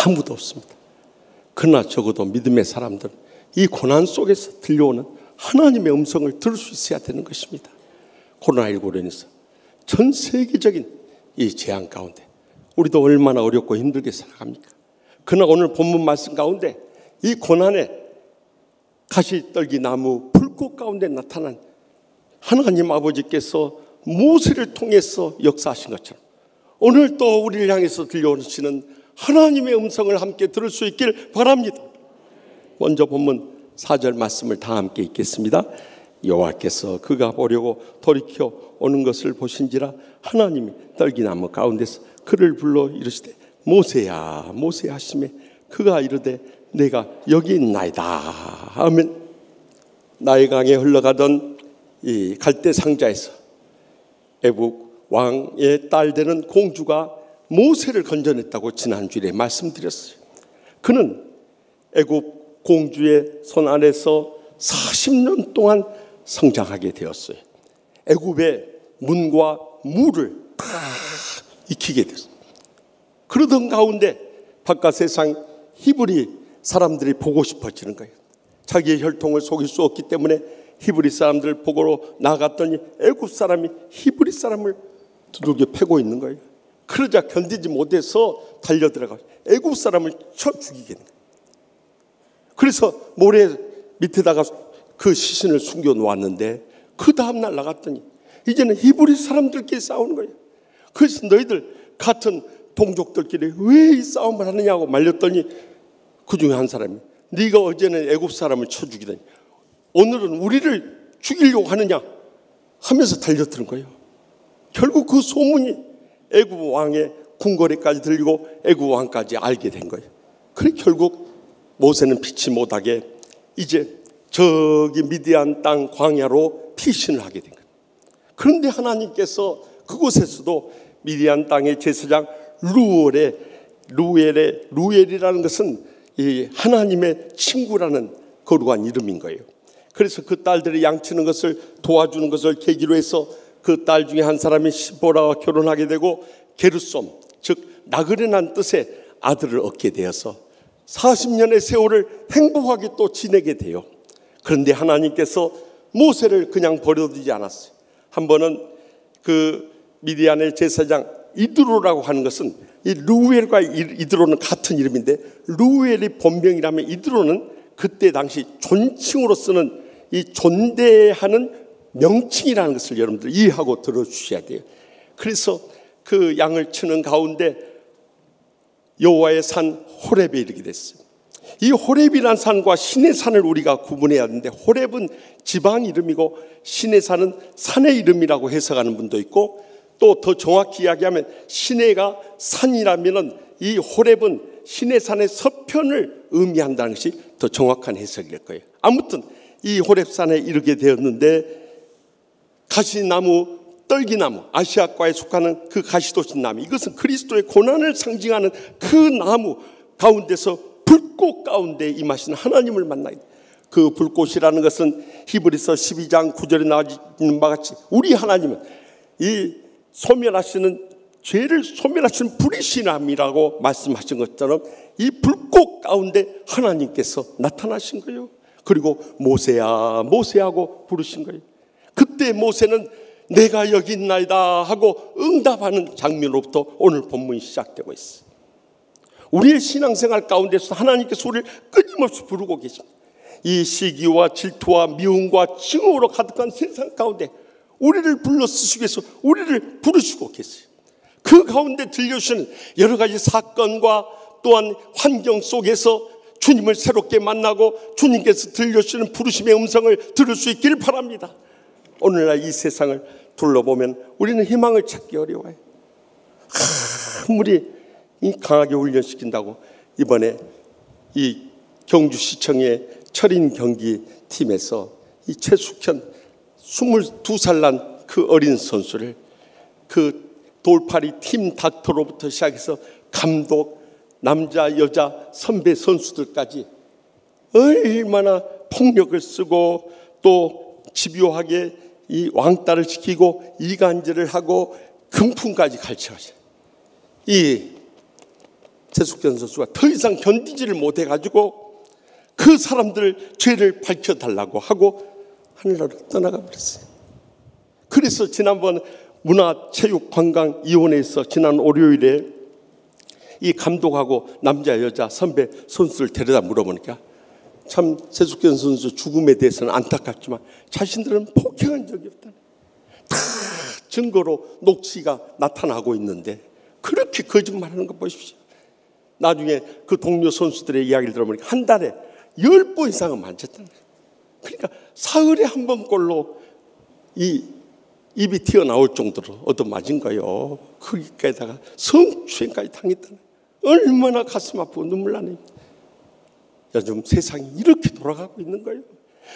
아무도 없습니다. 그러나 적어도 믿음의 사람들은 이 고난 속에서 들려오는 하나님의 음성을 들을 수 있어야 되는 것입니다. 코로나19로 인해서 전 세계적인 이 재앙 가운데 우리도 얼마나 어렵고 힘들게 살아갑니까? 그러나 오늘 본문 말씀 가운데 이 고난의 가시떨기 나무 불꽃 가운데 나타난 하나님 아버지께서 모세를 통해서 역사하신 것처럼 오늘 또 우리를 향해서 들려오시는 하나님의 음성을 함께 들을 수 있길 바랍니다. 먼저 본문 4절 말씀을 다 함께 읽겠습니다. 여호와께서 그가 보려고 돌이켜 오는 것을 보신지라 하나님이 떨기나무 가운데서 그를 불러 이르시되 모세야 모세야 하시매 그가 이르되 내가 여기 있나이다. 아멘. 나일 강에 흘러가던 이 갈대 상자에서 애국 왕의 딸 되는 공주가 모세를 건져냈다고 지난주에 말씀드렸어요. 그는 애국 공주의 손 아래서 40년 동안 성장하게 되었어요. 애굽의 문과 무를 다 익히게 됐어요. 그러던 가운데 바깥 세상 히브리 사람들이 보고 싶어지는 거예요. 자기의 혈통을 속일 수 없기 때문에 히브리 사람들을 보고 나갔더니 애굽 사람이 히브리 사람을 두들겨 패고 있는 거예요. 그러자 견디지 못해서 달려들어가 애굽 사람을 쳐 죽이게 된 거예요. 그래서 모래 밑에다가 그 시신을 숨겨 놓았는데 그 다음날 나갔더니 이제는 히브리 사람들끼리 싸우는 거예요. 그래서 너희들 같은 동족들끼리 왜 이 싸움을 하느냐고 말렸더니 그 중에 한 사람이 네가 어제는 애굽 사람을 쳐 죽이더니 오늘은 우리를 죽이려고 하느냐 하면서 달려드는 거예요. 결국 그 소문이 애굽 왕의 궁궐에까지 들리고 애굽 왕까지 알게 된 거예요. 그래 결국 모세는 피치 못하게 이제 저기 미디안 땅 광야로 피신을 하게 된 거예요. 그런데 하나님께서 그곳에서도 미디안 땅의 제사장 루엘이라는 것은 이 하나님의 친구라는 거룩한 이름인 거예요. 그래서 그 딸들이 양치는 것을 도와주는 것을 계기로 해서 그 딸 중에 한 사람이 시보라와 결혼하게 되고 게르솜, 즉 나그네란 뜻의 아들을 얻게 되어서 40년의 세월을 행복하게 또 지내게 돼요. 그런데 하나님께서 모세를 그냥 버려두지 않았어요. 한 번은 그 미디안의 제사장 이드로라고 하는 것은 이 루엘과 이드로는 같은 이름인데 루엘이 본명이라면 이드로는 그때 당시 존칭으로 쓰는 이 존대하는 명칭이라는 것을 여러분들 이해하고 들어주셔야 돼요. 그래서 그 양을 치는 가운데 여호와의 산 호렙에 이르게 됐어요. 이 호렙이란 산과 신의 산을 우리가 구분해야 하는데 호렙은 지방 이름이고 신의 산은 산의 이름이라고 해석하는 분도 있고 또 더 정확히 이야기하면 시내가 산이라면 이 호렙은 신의 산의 서편을 의미한다는 것이 더 정확한 해석일 거예요. 아무튼 이 호렙산에 이르게 되었는데 가시나무, 떨기나무, 아시아과에 속하는 그 가시도신 나무, 이것은 그리스도의 고난을 상징하는 그 나무 가운데서 불꽃 가운데 임하신 하나님을 만나게 돼요. 그 불꽃이라는 것은 히브리서 12장 9절에 나와 있는 바와 같이 우리 하나님은 이 소멸하시는 죄를 소멸하시는 불이신함이라고 말씀하신 것처럼 이 불꽃 가운데 하나님께서 나타나신 거예요. 그리고 모세야 모세하고 부르신 거예요. 그때 모세는 내가 여기 있나이다 하고 응답하는 장면으로부터 오늘 본문이 시작되고 있어요. 우리의 신앙생활 가운데서 하나님께서 우리를 끊임없이 부르고 계십니다. 이 시기와 질투와 미움과 증오로 가득한 세상 가운데 우리를 불러 쓰시기 위해서 우리를 부르시고 계세요. 그 가운데 들려주시는 여러 가지 사건과 또한 환경 속에서 주님을 새롭게 만나고 주님께서 들려주시는 부르심의 음성을 들을 수 있기를 바랍니다. 오늘날 이 세상을 둘러보면 우리는 희망을 찾기 어려워요. 아무리 강하게 훈련시킨다고 이번에 이 경주시청의 철인 경기 팀에서 이 최숙현 22살 난 그 어린 선수를 그 돌팔이 팀 닥터로부터 시작해서 감독, 남자, 여자, 선배 선수들까지 얼마나 폭력을 쓰고 또 집요하게 이 왕따를 시키고 이간질을 하고 금품까지 가르쳐가죠. 이 최숙현 선수가 더 이상 견디지를 못해가지고 그 사람들 죄를 밝혀달라고 하고 하늘나라로 떠나가 버렸어요. 그래서 지난번 문화체육관광위원회에서 지난 월요일에 이 감독하고 남자 여자 선배 선수를 데려다 물어보니까 참 최숙현 선수 죽음에 대해서는 안타깝지만 자신들은 폭행한 적이 없다. 다 증거로 녹취가 나타나고 있는데 그렇게 거짓말하는 거 보십시오. 나중에 그 동료 선수들의 이야기를 들어보니까 한 달에 10번 이상은 만졌다는 거예요. 그러니까 사흘에 한 번꼴로 이 입이 튀어나올 정도로 얻어맞은 거예요. 거기까지다가 성추행까지 당했다는 거예요. 얼마나 가슴 아프고 눈물 나네요. 요즘 세상이 이렇게 돌아가고 있는 거예요.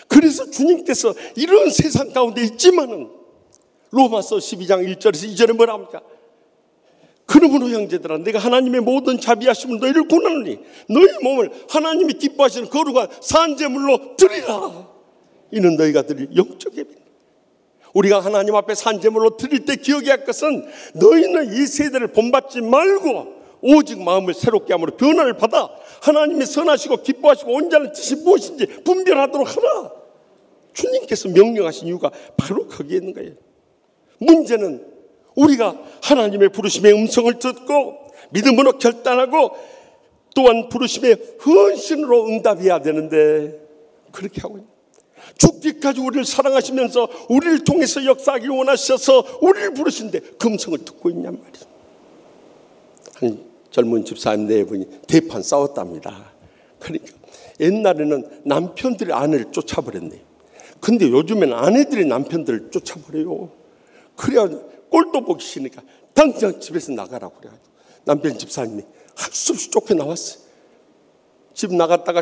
그래서 주님께서 이런 세상 가운데 있지만은 로마서 12장 1절에서 2절에 뭐라 합니까? 그러므로 형제들아 내가 하나님의 모든 자비하심을 너희를 구하노니 너희 몸을 하나님이 기뻐하시는 거룩한 산제물로 드리라. 이는 너희가 드릴 영적 예배입니다. 우리가 하나님 앞에 산제물로 드릴 때 기억해야 할 것은 너희는 이 세대를 본받지 말고 오직 마음을 새롭게 함으로 변화를 받아 하나님이 선하시고 기뻐하시고 온전한 뜻이 무엇인지 분별하도록 하라. 주님께서 명령하신 이유가 바로 거기에 있는 거예요. 문제는 우리가 하나님의 부르심의 음성을 듣고 믿음으로 결단하고 또한 부르심의 헌신으로 응답해야 되는데 그렇게 하고 있는, 죽기까지 우리를 사랑하시면서 우리를 통해서 역사하기 원하셔서 우리를 부르신데 그 음성을 듣고 있냔 말이에요. 한 젊은 집사님 네 분이 대판 싸웠답니다. 그러니까 옛날에는 남편들이 아내를 쫓아버렸네요. 근데 요즘에는 아내들이 남편들을 쫓아버려요. 그래야 꼴도 보기 싫으니까 당장 집에서 나가라고 그래요. 남편 집사님이 할 수 없이 쫓겨나왔어요. 집 나갔다가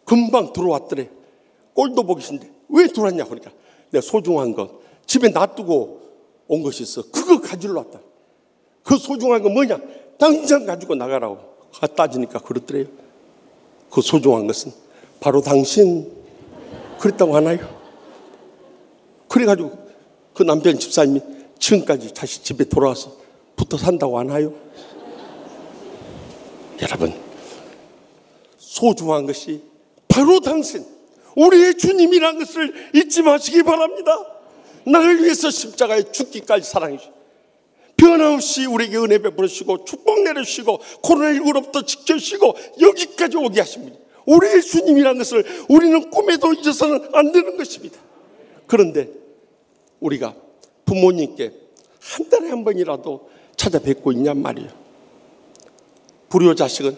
금방 들어왔더래. 꼴도 보기 싫은데 왜 들어왔냐고 그러니까 내가 소중한 거 집에 놔두고 온 것이 있어. 그거 가지러 왔다. 그 소중한 거 뭐냐? 당장 가지고 나가라고 따지니까 그렇더래요. 그 소중한 것은 바로 당신. 그랬다고 하나요? 그래가지고 그 남편 집사님이 지금까지 다시 집에 돌아와서 붙어 산다고 하나요? 여러분, 소중한 것이 바로 당신, 우리의 주님이라는 것을 잊지 마시기 바랍니다. 나를 위해서 십자가에 죽기까지 사랑해주시고 변함없이 우리에게 은혜 베풀으시고 축복 내려주시고 코로나19로부터 지켜주시고 여기까지 오게 하십니다. 우리의 주님이라는 것을 우리는 꿈에도 잊어서는 안 되는 것입니다. 그런데 우리가 부모님께 한 달에 한 번이라도 찾아뵙고 있냔 말이에요. 불효 자식은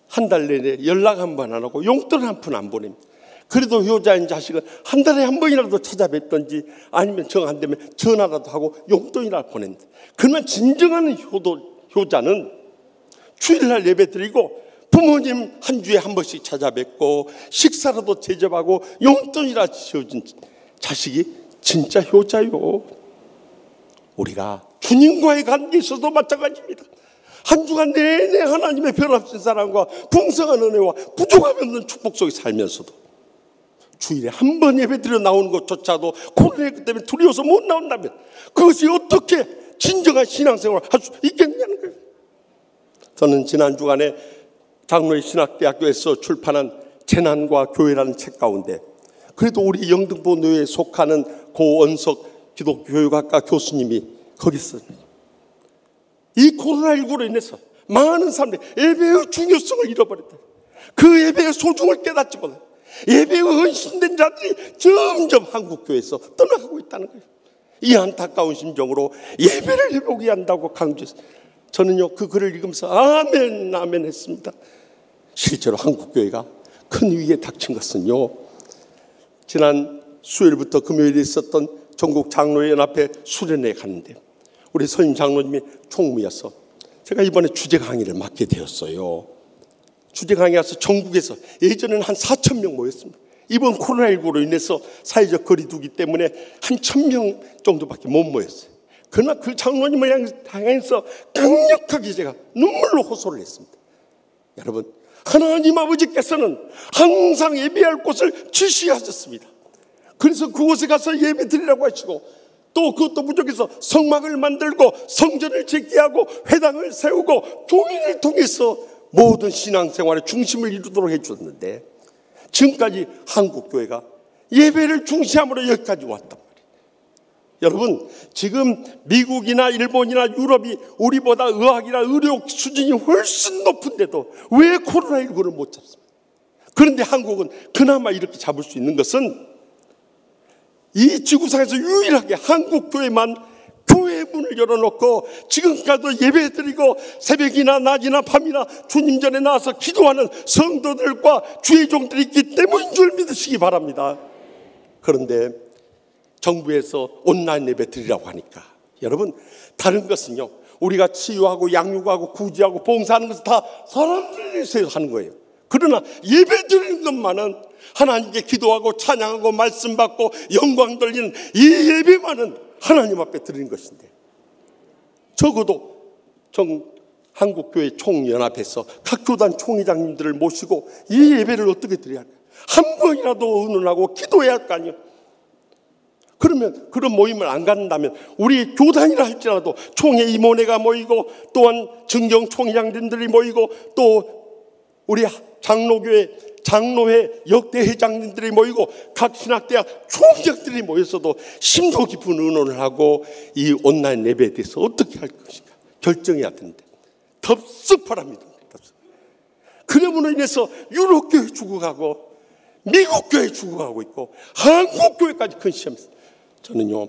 한 달 내내 연락 한 번 안 하고 용돈 한 푼 안 보냅니다. 그래도 효자인 자식은 한 달에 한 번이라도 찾아뵙던지 아니면 정 안 되면 전화라도 하고 용돈이라도 보낸다. 그러면 진정한 효자는 주일날 예배 드리고 부모님 한 주에 한 번씩 찾아뵙고 식사라도 대접하고 용돈이라 지어준 자식이 진짜 효자요. 우리가 주님과의 관계에서도 마찬가지입니다. 한 주간 내내 하나님의 변함없는 사랑과 풍성한 은혜와 부족함이 없는 축복 속에 살면서도 주일에 한 번 예배 드려 나오는 것조차도 코로나19 때문에 두려워서 못 나온다면 그것이 어떻게 진정한 신앙생활을 할 수 있겠냐는 거예요. 저는 지난 주간에 장로의 신학대학교에서 출판한 재난과 교회라는 책 가운데 그래도 우리 영등포 노회에 속하는 고원석 기독교육학과 교수님이 거기 있습니다. 이 코로나19로 인해서 많은 사람들이 예배의 중요성을 잃어버렸다. 그 예배의 소중을 깨닫지 못해 예배에 헌신된 자들이 점점 한국교회에서 떠나가고 있다는 거예요. 이 안타까운 심정으로 예배를 회복해야 한다고 강조했어요. 저는요 그 글을 읽으면서 아멘 아멘 했습니다. 실제로 한국교회가 큰 위기에 닥친 것은요, 지난 수요일부터 금요일에 있었던 전국 장로연합회 수련회에 갔는데 우리 선임 장로님이 총무여서 제가 이번에 주제 강의를 맡게 되었어요. 주제 강의 와서 전국에서 예전에는 한 4,000명 모였습니다. 이번 코로나19로 인해서 사회적 거리두기 때문에 한 1,000명 정도밖에 못 모였어요. 그러나 그 장로님을 향해서 강력하게 제가 눈물로 호소를 했습니다. 여러분, 하나님 아버지께서는 항상 예배할 곳을 지시하셨습니다. 그래서 그곳에 가서 예배 드리라고 하시고 또 그것도 부족해서 성막을 만들고 성전을 재개하고 회당을 세우고 교인을 통해서 모든 신앙생활의 중심을 이루도록 해주었는데, 지금까지 한국교회가 예배를 중시함으로 여기까지 왔단 말이에요. 여러분, 지금 미국이나 일본이나 유럽이 우리보다 의학이나 의료 수준이 훨씬 높은데도 왜 코로나19를 못 잡습니까? 그런데 한국은 그나마 이렇게 잡을 수 있는 것은 이 지구상에서 유일하게 한국교회만 교회 문을 열어놓고 지금까지도 예배드리고 새벽이나 낮이나 밤이나 주님 전에 나와서 기도하는 성도들과 주의 종들이 있기 때문인 줄 믿으시기 바랍니다. 그런데 정부에서 온라인 예배 드리라고 하니까, 여러분, 다른 것은요, 우리가 치유하고 양육하고 구제하고 봉사하는 것은 다 사람들을 위해서 하는 거예요. 그러나 예배 드리는 것만은, 하나님께 기도하고 찬양하고 말씀 받고 영광 돌리는 이 예배만은 하나님 앞에 드리는 것인데, 적어도 한국교회 총연합에서 각 교단 총회장님들을 모시고 이 예배를 어떻게 드려야 할까요? 한 번이라도 의논하고 기도해야 할 거 아니에요. 그러면 그런 모임을 안 갖는다면 우리 교단이라 할지라도 총회 임원회가 모이고, 또한 증경 총회장님들이 모이고, 또 우리 장로회 역대 회장님들이 모이고 각 신학대학 총장들이 모여서도 심도 깊은 의논을 하고 이 온라인 예배에 대해서 어떻게 할 것인가 결정해야 되는데 덥석하랍니다. 그러므로 인해서 유럽교회 죽어가고 미국교회 죽어가고 있고 한국교회까지 큰 시험이 있습니다. 저는요,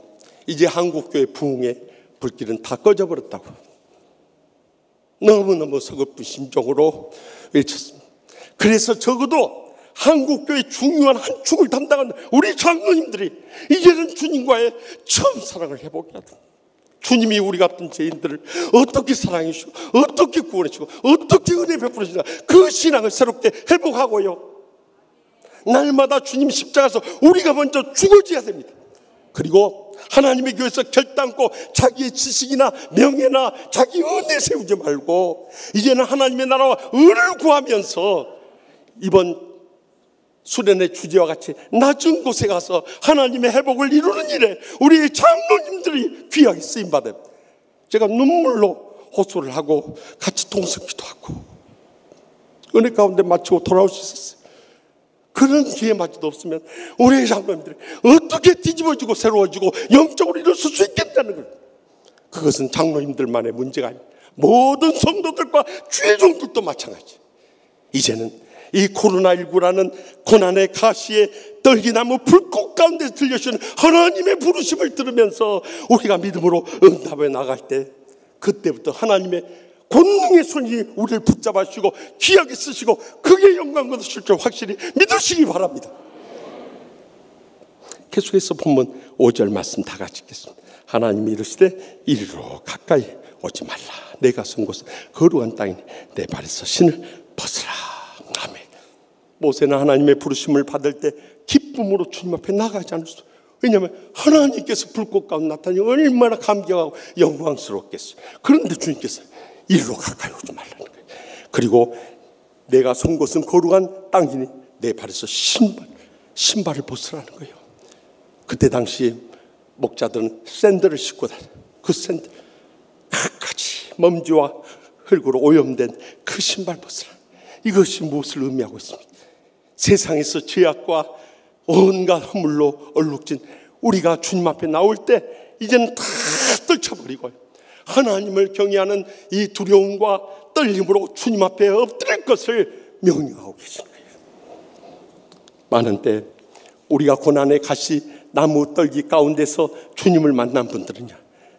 이제 한국교회 부흥의 불길은 다 꺼져버렸다고 너무너무 서글픈 심정으로 외쳤습니다. 그래서 적어도 한국교회 중요한 한 축을 담당하는 우리 장로님들이 이제는 주님과의 처음 사랑을 해보게 하든, 주님이 우리 같은 죄인들을 어떻게 사랑해 주시고 어떻게 구원해 주시고 어떻게 은혜 베풀어 주시나, 그 신앙을 새롭게 회복하고요, 날마다 주님 십자가에서 우리가 먼저 죽어져야 됩니다. 그리고 하나님의 교회에서 결단코 자기의 지식이나 명예나 자기 은혜 세우지 말고 이제는 하나님의 나라와 의를 구하면서 이번 수련의 주제와 같이 낮은 곳에 가서 하나님의 회복을 이루는 일에 우리 장로님들이 귀하게 쓰임받아요. 제가 눈물로 호소를 하고 같이 동성기도 하고 은혜 가운데 마치고 돌아올 수 있었어요. 그런 기회마저도 없으면 우리 장로님들이 어떻게 뒤집어지고 새로워지고 영적으로 일어설 수 있겠다는 거예요. 그것은 장로님들만의 문제가 아닙니다. 모든 성도들과 주의 종들도 마찬가지. 이제는 이 코로나19라는 고난의 가시에 떨기나무 불꽃 가운데 들려주는 하나님의 부르심을 들으면서 우리가 믿음으로 응답해 나갈 때, 그때부터 하나님의 권능의 손이 우리를 붙잡아 주시고 귀하게 쓰시고 그게 영광 거두실 줄 확실히 믿으시기 바랍니다. 계속해서 본문 5절 말씀 다 같이 읽겠습니다. 하나님이 이르시되 이리로 가까이 오지 말라. 내가 선 곳은 거룩한 땅이니 내 발에서 신을 벗으라. 아멘. 모세는 하나님의 부르심을 받을 때 기쁨으로 주님 앞에 나가지 않을 수 없어요. 왜냐하면 하나님께서 불꽃 가운데 나타나니 얼마나 감격하고 영광스럽겠어요. 그런데 주님께서 이리로 가까이 오지 말라는 거예요. 그리고 내가 선 곳은 거룩한 땅이니 내 발에서 신발을 벗으라는 거예요. 그때 당시 목자들은 샌들을 신고 다녀요. 그 샌들, 갖가지 먼지와 흙으로 오염된 그 신발 벗으라. 이것이 무엇을 의미하고 있습니까? 세상에서 죄악과 온갖 허물로 얼룩진 우리가 주님 앞에 나올 때 이제는 다 떨쳐버리고 하나님을 경외하는 이 두려움과 떨림으로 주님 앞에 엎드릴 것을 명령하고 계신 거예요. 많은 때 우리가 고난의 가시 나무 떨기 가운데서 주님을 만난 분들은요,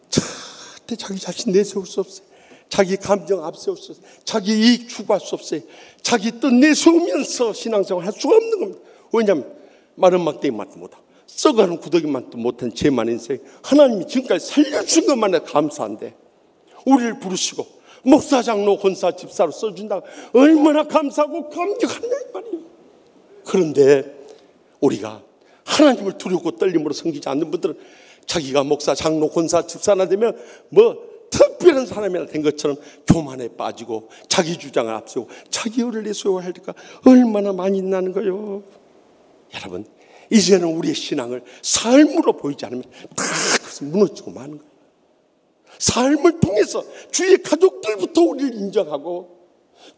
절대 자기 자신 내세울 수 없어요. 자기 감정 앞세울 수 없어요. 자기 이익 추구할 수 없어요. 자기 뜻 내세우면서 신앙생활 할 수가 없는 겁니다. 왜냐하면 마른 막대기 맛도 못하고 썩어가는 구더기 맛도 못한 죄만 인생, 하나님이 지금까지 살려준 것만에 감사한데 우리를 부르시고 목사, 장로, 권사, 집사로 써준다고 얼마나 감사하고 감격하냐 이 말이에요. 그런데 우리가 하나님을 두려고 떨림으로 섬기지 않는 분들은 자기가 목사, 장로, 권사, 집사나 되면 특별한 사람이나 된 것처럼 교만에 빠지고 자기 주장을 앞세우고 자기 의를 내세워야 하니까 얼마나 많이 나는 거예요. 여러분, 이제는 우리의 신앙을 삶으로 보이지 않으면 다 그래서 무너지고 마는 거예요. 삶을 통해서 주위의 가족들부터 우리를 인정하고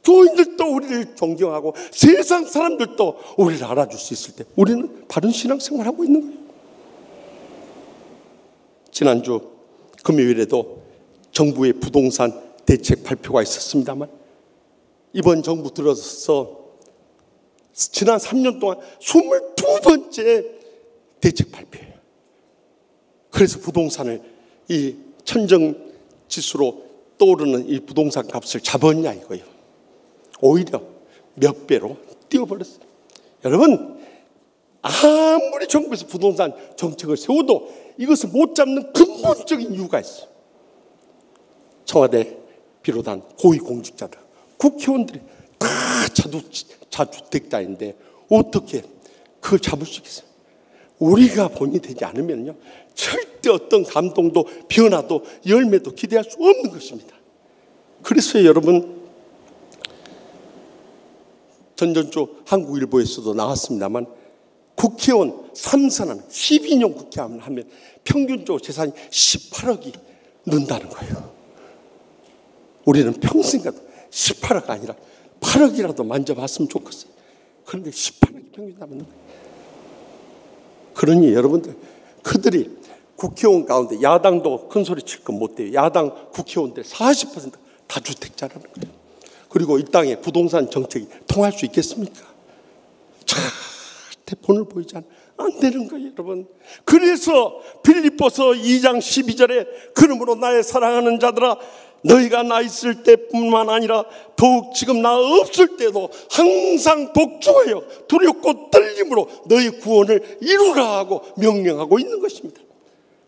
교인들도 우리를 존경하고 세상 사람들도 우리를 알아줄 수 있을 때 우리는 바른 신앙생활을 하고 있는 거예요. 지난주 금요일에도 정부의 부동산 대책 발표가 있었습니다만 이번 정부 들어서 지난 3년 동안 22번째 대책 발표예요. 그래서 부동산을 이 천정지수로 떠오르는 이 부동산 값을 잡았냐 이거예요. 오히려 몇 배로 뛰어버렸어요. 여러분, 아무리 정부에서 부동산 정책을 세워도 이것을 못 잡는 근본적인 이유가 있어요. 청와대 비롯한 고위공직자들, 국회의원들이 다 자주택자인데 어떻게 그걸 잡을 수 있겠어요? 우리가 본이 되지 않으면요 절대 어떤 감동도 변화도 열매도 기대할 수 없는 것입니다. 그래서 여러분, 전전주 한국일보에서도 나왔습니다만 국회의원 3선하면 12년 국회의원 하면 평균적으로 재산이 18억이 는다는 거예요. 우리는 평생 가도 18억 아니라 8억이라도 만져봤으면 좋겠어요. 그런데 18억이 평균 남는 거예요. 그러니 여러분들, 그들이 국회의원 가운데 야당도 큰 소리 칠 건 못 돼요. 야당 국회의원들 40% 다주택자라는 거예요. 그리고 이 땅에 부동산 정책이 통할 수 있겠습니까? 절대 본을 보이지 안 되는 거예요, 여러분. 그래서 빌립보서 2장 12절에 그러므로 나의 사랑하는 자들아 너희가 나 있을 때뿐만 아니라 더욱 지금 나 없을 때도 항상 복종하여 두렵고 떨림으로 너희 구원을 이루라 하고 명령하고 있는 것입니다.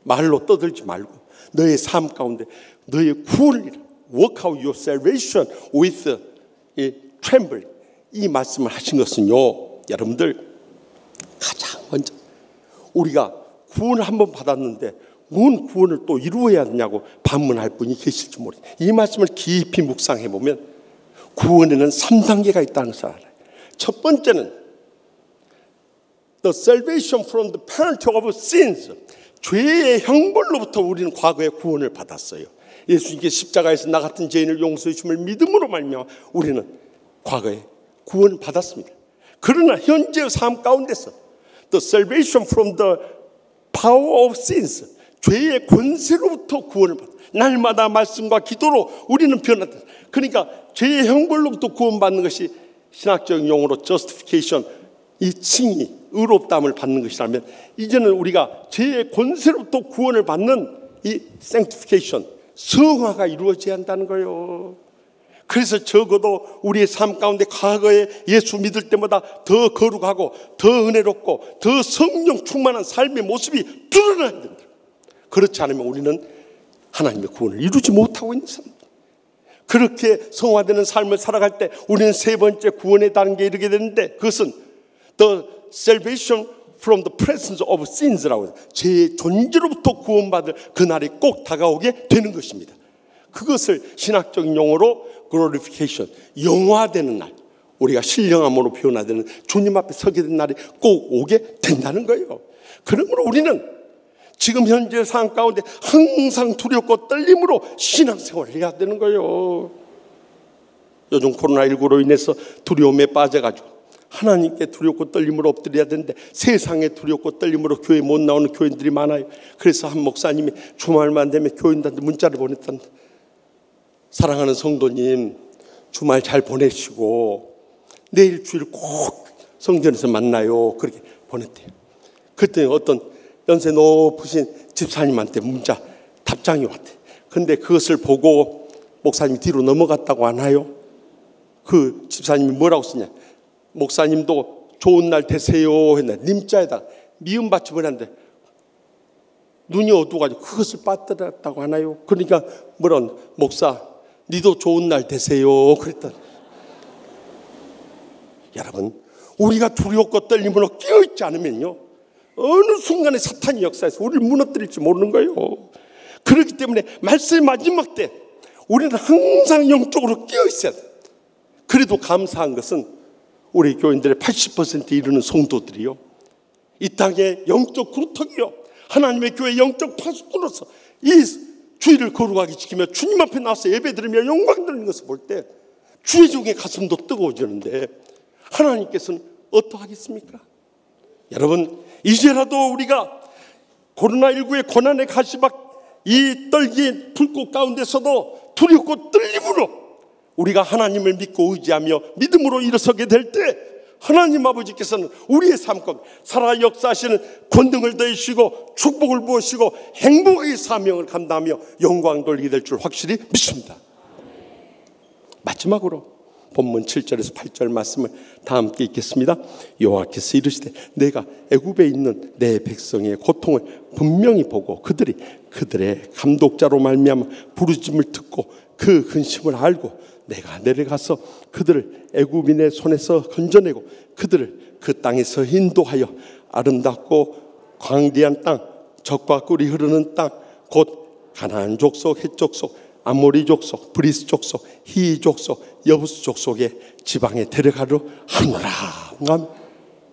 말로 떠들지 말고 너의 삶 가운데 너의 구원을 이루라. Work out your salvation with trembling. 이 말씀을 하신 것은요, 여러분들, 가장 먼저 우리가 구원을 한번 받았는데 뭔 구원을 또 이루어야 하냐고 반문할 분이 계실지 모르겠어요. 이 말씀을 깊이 묵상해 보면 구원에는 3단계가 있다는 것을 알아요. 첫 번째는 The salvation from the penalty of sins. 죄의 형벌로부터 우리는 과거에 구원을 받았어요. 예수님께 십자가에서 나 같은 죄인을 용서해 주심을 믿음으로 말미암아 우리는 과거에 구원을 받았습니다. 그러나 현재의 삶 가운데서 The salvation from the power of sins, 죄의 권세로부터 구원을 받아. 날마다 말씀과 기도로 우리는 변화된다. 그러니까 죄의 형벌로부터 구원받는 것이 신학적인 용어로 justification, 이 칭의, 의롭다함을 받는 것이라면 이제는 우리가 죄의 권세로부터 구원을 받는 이 sanctification, 성화가 이루어져야 한다는 거예요. 그래서 적어도 우리의 삶 가운데 과거에 예수 믿을 때마다 더 거룩하고 더 은혜롭고 더 성령 충만한 삶의 모습이 드러나야 된다. 그렇지 않으면 우리는 하나님의 구원을 이루지 못하고 있는 사람입니다. 그렇게 성화되는 삶을 살아갈 때 우리는 세 번째 구원의 단계에 이르게 되는데 그것은 The salvation from the presence of sins라고 해서 죄의 존재로부터 구원받을 그날이 꼭 다가오게 되는 것입니다. 그것을 신학적인 용어로 glorification, 영화되는 날, 우리가 신령함으로 변화되는 주님 앞에 서게 된 날이 꼭 오게 된다는 거예요. 그러므로 우리는 지금 현재 상황 가운데 항상 두렵고 떨림으로 신앙생활을 해야 되는 거예요. 요즘 코로나19로 인해서 두려움에 빠져가지고 하나님께 두렵고 떨림으로 엎드려야 되는데 세상에 두렵고 떨림으로 교회 못 나오는 교인들이 많아요. 그래서 한 목사님이 주말만 되면 교인들한테 문자를 보냈답니다. 사랑하는 성도님, 주말 잘 보내시고 내일 주일 꼭 성전에서 만나요. 그렇게 보냈대요. 그랬더니 어떤 연세 높으신 집사님한테 문자 답장이 왔대. 근데 그것을 보고 목사님이 뒤로 넘어갔다고 하나요? 그 집사님이 뭐라고 쓰냐? 목사님도 좋은 날 되세요 했나? 님자에다 미음 받침을 했는데 눈이 어두워가지고 그것을 빠뜨렸다고 하나요? 그러니까 뭐런 목사 니도 좋은 날 되세요 그랬더니 여러분, 우리가 두렵고 떨림으로 깨어있지 않으면요 어느 순간에 사탄이 역사해서 우리를 무너뜨릴지 모르는 거예요. 그렇기 때문에 말씀의 마지막 때 우리는 항상 영적으로 깨어있어야 돼. 그래도 감사한 것은 우리 교인들의 80%에 이르는 성도들이요 이 땅의 영적 구루터기요 하나님의 교회 영적 파수꾼으로서 이 주일을 거룩하게 지키며 주님 앞에 나와서 예배드리며 영광 드리는 것을 볼 때 주의 종의 가슴도 뜨거워지는데 하나님께서는 어떠하겠습니까? 여러분, 이제라도 우리가 코로나19의 고난의 가시박 이 떨기의 불꽃 가운데서도 두렵고 떨림으로 우리가 하나님을 믿고 의지하며 믿음으로 일어서게 될 때 하나님 아버지께서는 우리의 삶 가운데 살아 역사하시는 권능을 더해주시고 축복을 부으시고 행복의 사명을 감당하며 영광 돌리게 될 줄 확실히 믿습니다. 마지막으로 본문 7절에서 8절 말씀을 다 함께 읽겠습니다. 여호와께서 이르시되 내가 애굽에 있는 내 백성의 고통을 분명히 보고 그들의 감독자로 말미암아 부르짖음을 듣고 그 근심을 알고 내가 내려가서 그들을 애굽인의 손에서 건져내고 그들을 그 땅에서 인도하여 아름답고 광대한 땅, 젖과 꿀이 흐르는 땅, 곧 가나안 족속, 헷 족속, 아모리 족속, 브리스 족속, 히 족속, 여부스 족속의 지방에 데려가려 하노라.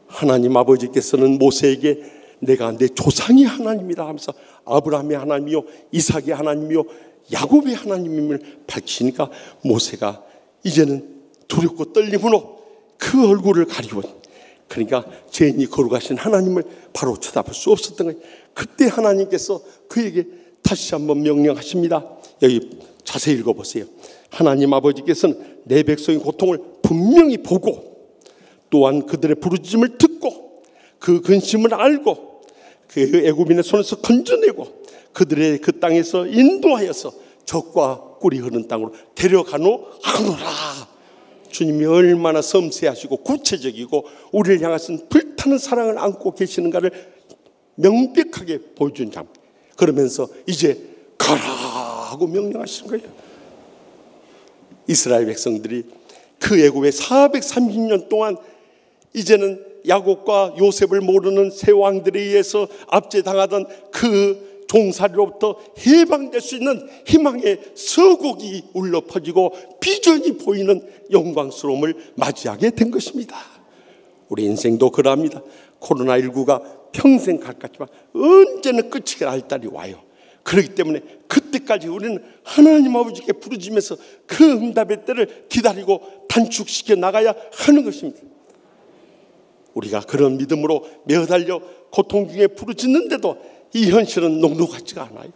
하나님 아버지께서는 모세에게 내가 내 조상의 하나님이라 하면서 아브라함의 하나님이요 이삭의 하나님이요 야곱의 하나님임을 밝히니까 모세가 이제는 두렵고 떨림으로 그 얼굴을 가리고, 그러니까 죄인이 거룩하신 하나님을 바로 쳐다볼 수 없었던 거예요. 그때 하나님께서 그에게 다시 한번 명령하십니다. 여기 자세히 읽어보세요. 하나님 아버지께서는 내 백성의 고통을 분명히 보고 또한 그들의 부르짖음을 듣고 그 근심을 알고 그 애굽인의 손에서 건져내고 그들의 그 땅에서 인도하여서 젖과 꿀이 흐르는 땅으로 데려가노 하노라. 주님이 얼마나 섬세하시고 구체적이고 우리를 향하신 불타는 사랑을 안고 계시는가를 명백하게 보여준 장. 그러면서 이제 가라 하고 명령하신 거예요. 이스라엘 백성들이 그 애굽에 430년 동안 이제는 야곱과 요셉을 모르는 새 왕들에 의해서 압제당하던 그 종살이로부터 해방될 수 있는 희망의 서곡이 울려 퍼지고 비전이 보이는 영광스러움을 맞이하게 된 것입니다. 우리 인생도 그러합니다. 코로나19가 평생 갈 것 같지만 언제는 끝이 날 날이 와요. 그렇기 때문에 그때까지 우리는 하나님 아버지께 부르짖으면서 그 응답의 때를 기다리고 단축시켜 나가야 하는 것입니다. 우리가 그런 믿음으로 매어달려 고통 중에 부르짖는데도 이 현실은 녹록하지가 않아요.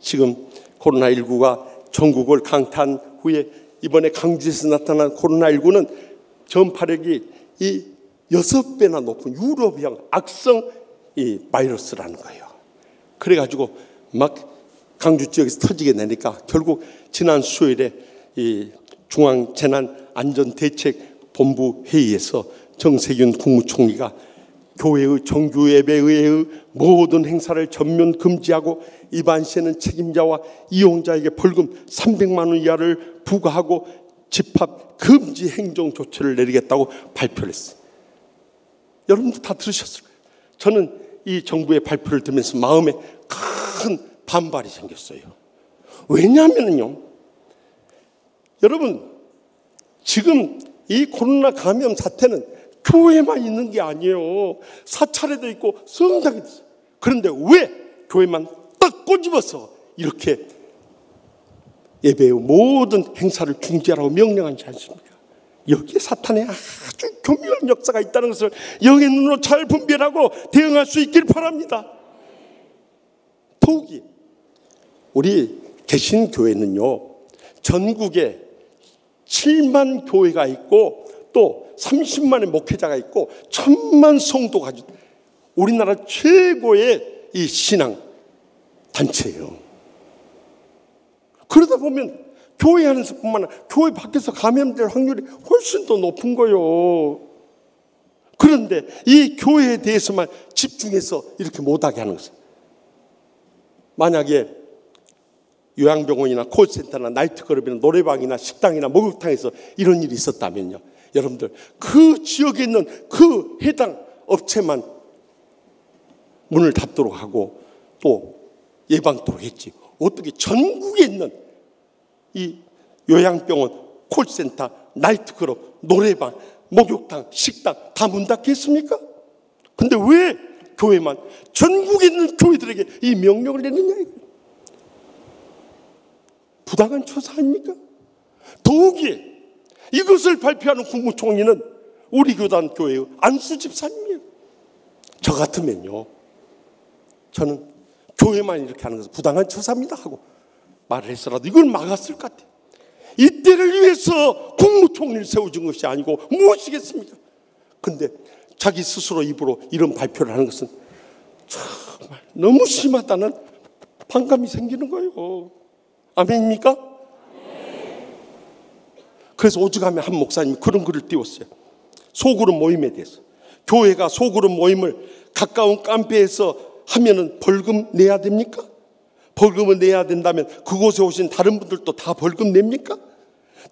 지금 코로나19가 전국을 강타한 후에 이번에 강주에서 나타난 코로나19는 전파력이 이 6배나 높은 유럽형 악성 이 바이러스라는 거예요. 그래가지고 막 강주 지역에서 터지게 되니까 결국 지난 수요일에 이 중앙재난안전대책본부 회의에서 정세균 국무총리가 교회의 정규 예배의 모든 행사를 전면 금지하고 위반 시에는 책임자와 이용자에게 벌금 300만 원 이하를 부과하고 집합 금지 행정 조치를 내리겠다고 발표를 했어요. 여러분도 다 들으셨을 거예요. 저는 이 정부의 발표를 들으면서 마음에 큰 반발이 생겼어요. 왜냐하면요, 여러분 지금 이 코로나 감염 사태는 교회만 있는 게 아니에요. 사찰에도 있고 성당에도 있어요. 그런데 왜 교회만 딱 꼬집어서 이렇게 예배의 모든 행사를 중지하라고 명령하지 않습니까? 여기에 사탄의 아주 교묘한 역사가 있다는 것을 영의 눈으로 잘 분별하고 대응할 수 있길 바랍니다. 더욱이 우리 개신교회는요, 전국에 7만 교회가 있고 또 30만의 목회자가 있고 1000만 성도가 우리나라 최고의 이 신앙 단체예요. 그러다 보면 교회 안에서뿐만 아니라 교회 밖에서 감염될 확률이 훨씬 더 높은 거예요. 그런데 이 교회에 대해서만 집중해서 이렇게 못하게 하는 것은, 만약에 요양병원이나 콜센터나 나이트클럽이나 노래방이나 식당이나 목욕탕에서 이런 일이 있었다면요, 여러분들 그 지역에 있는 그 해당 업체만 문을 닫도록 하고 또 예방토록 했지, 어떻게 전국에 있는 이 요양병원, 콜센터, 나이트클럽, 노래방, 목욕탕, 식당 다 문 닫겠습니까? 근데 왜 교회만, 전국에 있는 교회들에게 이 명령을 내느냐? 부당한 처사 아닙니까? 더욱이 이것을 발표하는 국무총리는 우리 교단 교회의 안수 집사님이에요. 저 같으면요, 저는 교회만 이렇게 하는 것은 부당한 처사입니다 하고 말을 했어라도 이걸 막았을 것 같아요. 이때를 위해서 국무총리를 세워준 것이 아니고 무엇이겠습니까? 근데 자기 스스로 입으로 이런 발표를 하는 것은 정말 너무 심하다는 반감이 생기는 거예요. 아멘입니까? 그래서 오죽하면 한 목사님이 그런 글을 띄웠어요. 소그룹 모임에 대해서. 교회가 소그룹 모임을 가까운 깜페에서 하면은 벌금 내야 됩니까? 벌금을 내야 된다면 그곳에 오신 다른 분들도 다 벌금 냅니까?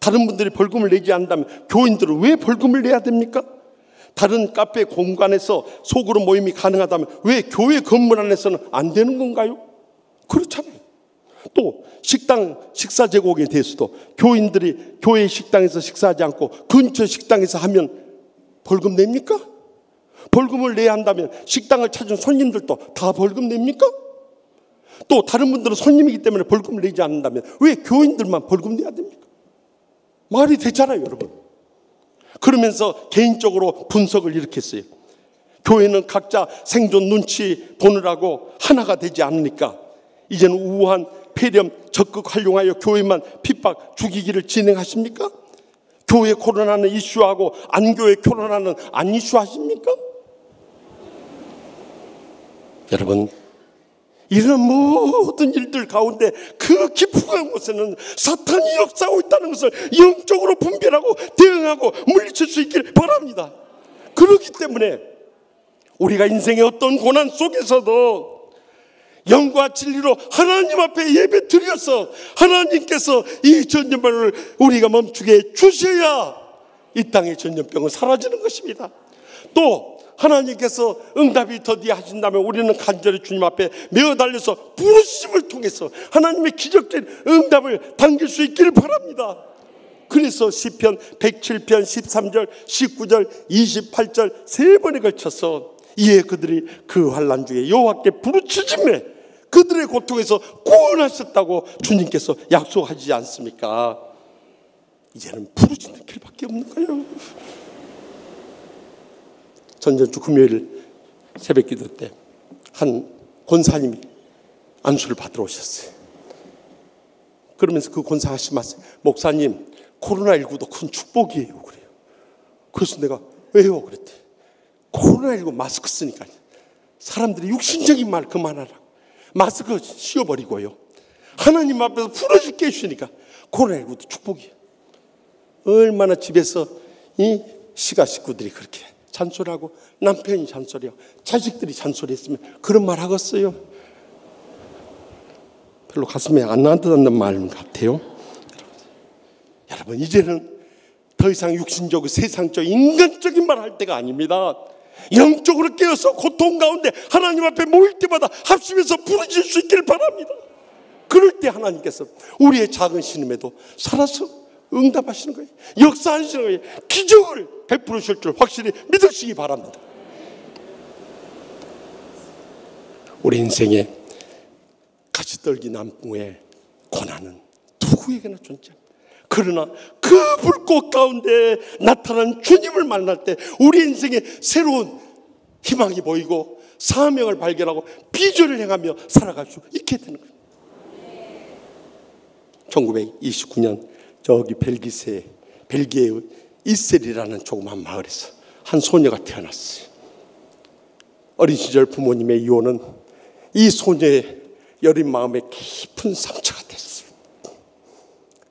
다른 분들이 벌금을 내지 않는다면 교인들은 왜 벌금을 내야 됩니까? 다른 카페 공간에서 소그룹 모임이 가능하다면 왜 교회 건물 안에서는 안 되는 건가요? 그렇잖아요. 또 식당 식사 제공에 대해서도 교인들이 교회 식당에서 식사하지 않고 근처 식당에서 하면 벌금 냅니까? 벌금을 내야 한다면 식당을 찾은 손님들도 다 벌금 냅니까? 또 다른 분들은 손님이기 때문에 벌금을 내지 않는다면 왜 교인들만 벌금 내야 됩니까? 말이 되잖아요, 여러분. 그러면서 개인적으로 분석을 이렇게 했어요. 교회는 각자 생존 눈치 보느라고 하나가 되지 않으니까 이제는 우한, 폐렴 적극 활용하여 교회만 핍박 죽이기를 진행하십니까? 교회 코로나는 이슈하고 안교회 코로나는 안 이슈하십니까? 여러분, 이런 모든 일들 가운데 그 깊은 곳에는 사탄이 역사하고 있다는 것을 영적으로 분별하고 대응하고 물리칠 수 있길 바랍니다. 그렇기 때문에 우리가 인생의 어떤 고난 속에서도 영과 진리로 하나님 앞에 예배 드려서 하나님께서 이 전염병을 우리가 멈추게 해 주셔야 이 땅의 전염병은 사라지는 것입니다. 또 하나님께서 응답이 더디어 하신다면 우리는 간절히 주님 앞에 메어 달려서 부르심을 통해서 하나님의 기적적인 응답을 당길 수 있기를 바랍니다. 그래서 시편 107편 13절 19절 28절 세 번에 걸쳐서 이에 그들이 그 환난 중에 여호와께 부르짖음에 그들의 고통에서 구원하셨다고 주님께서 약속하지 않습니까? 이제는 부르짖는 길밖에 없는 거예요. 전전주 금요일 새벽 기도 때 한 권사님이 안수를 받으러 오셨어요. 그러면서 그 권사가 하시면서 목사님, 코로나19도 큰 축복이에요. 그래요. 그래서 내가 왜요? 그랬대. 코로나19 마스크 쓰니까 사람들이 육신적인 말 그만하라고 마스크 씌워버리고요. 하나님 앞에서 풀어줄게 해주시니까 코로나19도 축복이에요. 얼마나 집에서 이 시가 식구들이 그렇게 잔소리하고 남편이 잔소리하고 자식들이 잔소리했으면 그런 말 하겠어요? 별로 가슴에 안 와닿는 말 같아요. 여러분, 이제는 더 이상 육신적이고 세상적 인간적인 말 할 때가 아닙니다. 영적으로 깨어서 고통 가운데 하나님 앞에 모일 때마다 합심해서 부르짖을 수 있기를 바랍니다. 그럴 때 하나님께서 우리의 작은 신음에도 살아서 응답하시는 거예요. 역사하시는 거예요. 기적을 베푸실 줄 확실히 믿으시기 바랍니다. 우리 인생에 가시떨기 나무의 고난은 누구에게나 존재합니다. 그러나 그 불꽃 가운데 나타난 주님을 만날 때 우리 인생에 새로운 희망이 보이고 사명을 발견하고 비전을 행하며 살아갈 수 있게 되는 거예요. 1929년 저기 벨기에의 이셀이라는 조그만 마을에서 한 소녀가 태어났어요. 어린 시절 부모님의 이혼은 이 소녀의 여린 마음에 깊은 상처가 됐어요.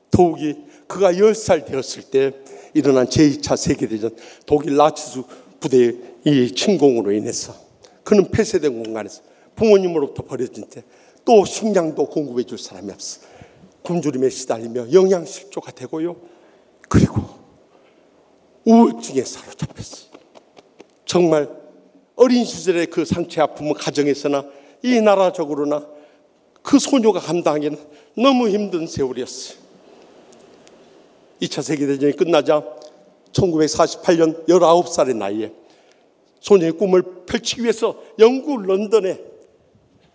더욱이 그가 10살 되었을 때 일어난 제2차 세계대전 독일 나치수 부대의 이 침공으로 인해서 그는 폐쇄된 공간에서 부모님으로부터 버려진 채 또 식량도 공급해 줄 사람이 없어 굶주림에 시달리며 영양실조가 되고요. 그리고 우울증에 사로잡혔어요. 정말 어린 시절의 그 상처 아픔은 가정에서나 이 나라적으로나 그 소녀가 감당하기는 너무 힘든 세월이었어요. 2차 세계대전이 끝나자 1948년 19살의 나이에 소년의 꿈을 펼치기 위해서 영국 런던에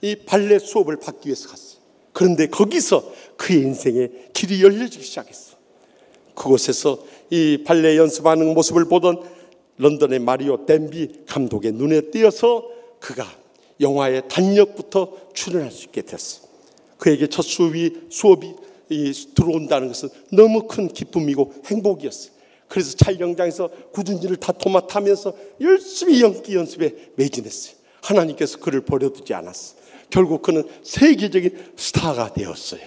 이 발레 수업을 받기 위해서 갔어요. 그런데 거기서 그의 인생의 길이 열려지기 시작했어. 그곳에서 이 발레 연습하는 모습을 보던 런던의 마리오 댄비 감독의 눈에 띄어서 그가 영화의 단역부터 출연할 수 있게 됐어요. 그에게 첫 수업이 들어온다는 것은 너무 큰 기쁨이고 행복이었어요. 그래서 촬영장에서 굳은 일을 다 도맡아면서 열심히 연기 연습에 매진했어요. 하나님께서 그를 버려두지 않았어요. 결국 그는 세계적인 스타가 되었어요.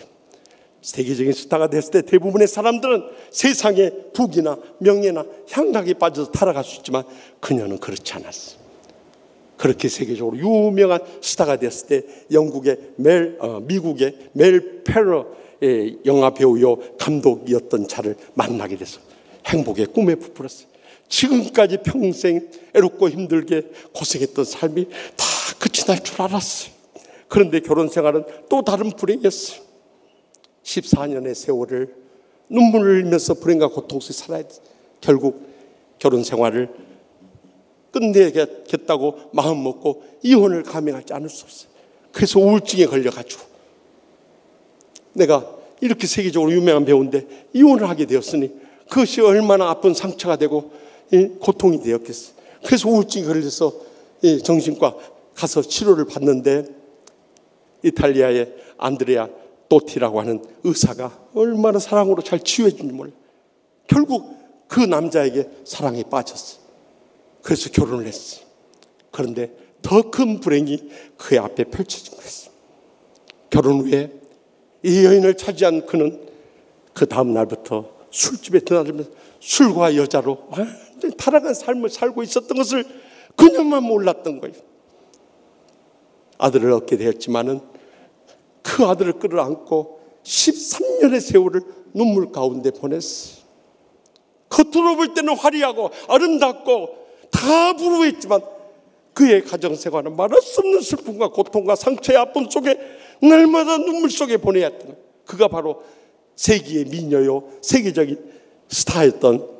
세계적인 스타가 됐을 때 대부분의 사람들은 세상의 부귀나 명예나 향락에 빠져서 타락할 수 있지만 그녀는 그렇지 않았어요. 그렇게 세계적으로 유명한 스타가 됐을 때 미국의 멜 페러의 영화 배우요 감독이었던 자를 만나게 돼서 행복의 꿈에 부풀었어요. 지금까지 평생 애롭고 힘들게 고생했던 삶이 다 끝이 날 줄 알았어요. 그런데 결혼 생활은 또 다른 불행이었어요. 14년의 세월을 눈물을 흘리면서 불행과 고통 속에 살아야 돼. 결국 결혼 생활을 끝내겠다고 마음 먹고 이혼을 감행하지 않을 수 없어요. 그래서 우울증에 걸려가지고 내가 이렇게 세계적으로 유명한 배우인데 이혼을 하게 되었으니 그것이 얼마나 아픈 상처가 되고 고통이 되었겠어요. 그래서 우울증에 걸려서 정신과 가서 치료를 받는데 이탈리아의 안드레아 또티라고 하는 의사가 얼마나 사랑으로 잘 치유해 주는지 몰라요. 결국 그 남자에게 사랑에 빠졌어요. 그래서 결혼을 했어요. 그런데 더 큰 불행이 그의 앞에 펼쳐진 거였어요. 결혼 후에 이 여인을 차지한 그는 그 다음 날부터 술집에 드나들면서 술과 여자로 완전히 타락한 삶을 살고 있었던 것을 그녀만 몰랐던 거예요. 아들을 얻게 되었지만은 그 아들을 끌어안고 13년의 세월을 눈물 가운데 보냈어요. 겉으로 볼 때는 화려하고 아름답고 다 부러워했지만 그의 가정생활은 말할 수 없는 슬픔과 고통과 상처의 아픔 속에 날마다 눈물 속에 보내야 했던 거예요. 그가 바로 세기의 미녀요 세계적인 스타였던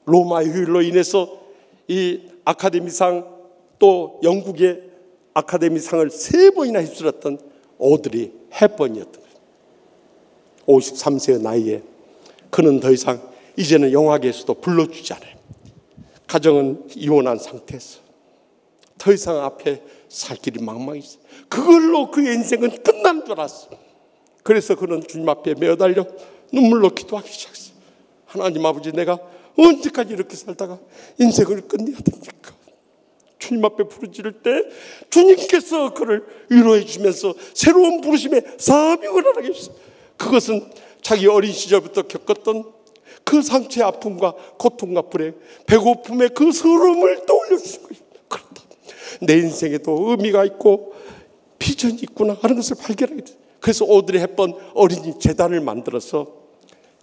로마의 휴일로 인해서 이 아카데미상 또 영국의 아카데미상을 3번이나 휩쓸었던 오드리 헵번이었던 거예요. 53세의 나이에 그는 더 이상 이제는 영화계에서도 불러주지 않아요. 가정은 이혼한 상태에서 더 이상 앞에 살 길이 망망했어요. 그걸로 그의 인생은 끝나는 줄 알았어요. 그래서 그는 주님 앞에 매어달려 눈물로 기도하기 시작했어요. 하나님 아버지, 내가 언제까지 이렇게 살다가 인생을 끝내야 됩니까? 주님 앞에 부르짖을 때 주님께서 그를 위로해 주면서 새로운 부르심에 사명을 하게 해주셨어요. 그것은 자기 어린 시절부터 겪었던 그 상처의 아픔과 고통과 불행, 배고픔의 그 서러움을 떠올려 주신 거예요. 그렇다, 내 인생에도 의미가 있고 비전이 있구나 하는 것을 발견하게 됐어요. 그래서 오드리 헵번 어린이 재단을 만들어서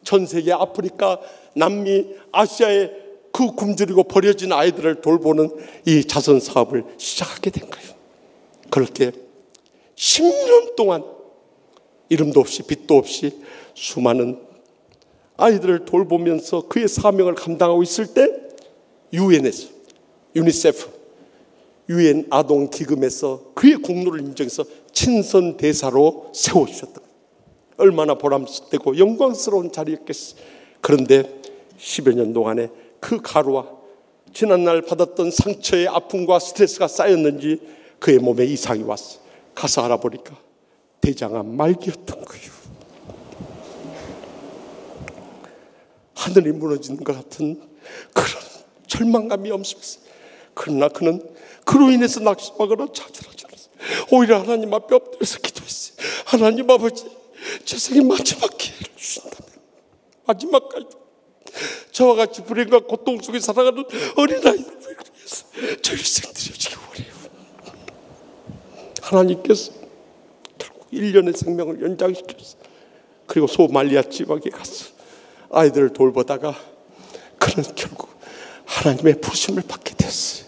전 세계 아프리카, 남미, 아시아에 그 굶주리고 버려진 아이들을 돌보는 이 자선 사업을 시작하게 된 거예요. 그렇게 10년 동안 이름도 없이 빛도 없이 수많은 아이들을 돌보면서 그의 사명을 감당하고 있을 때 유엔에서, 유니세프, 유엔 아동 기금에서 그의 공로를 인정해서 친선 대사로 세워주셨던 거예요. 얼마나 보람되고 영광스러운 자리였겠어요. 그런데 10여 년 동안에 그 가루와 지난날 받았던 상처의 아픔과 스트레스가 쌓였는지 그의 몸에 이상이 왔어요. 가서 알아보니까 대장암 말기였던 거예요. 하늘이 무너지는 것 같은 그런 절망감이 엄습했어요. 그러나 그는 그로 인해서 낙심하거나 좌절하지 않았어요. 오히려 하나님 앞에 엎드려서 기도했어요. 하나님 아버지, 제 생의 마지막 기회를 주신다면 마지막까지 저와 같이 불행과 고통 속에 살아가는 어린아이들을 위해서 저 일생 드려지기 원해요. 하나님께서 결국 1년의 생명을 연장시켰어요. 그리고 소말리아 지방에 가서 아이들을 돌보다가 그는 결국 하나님의 부르심을 받게 됐어요.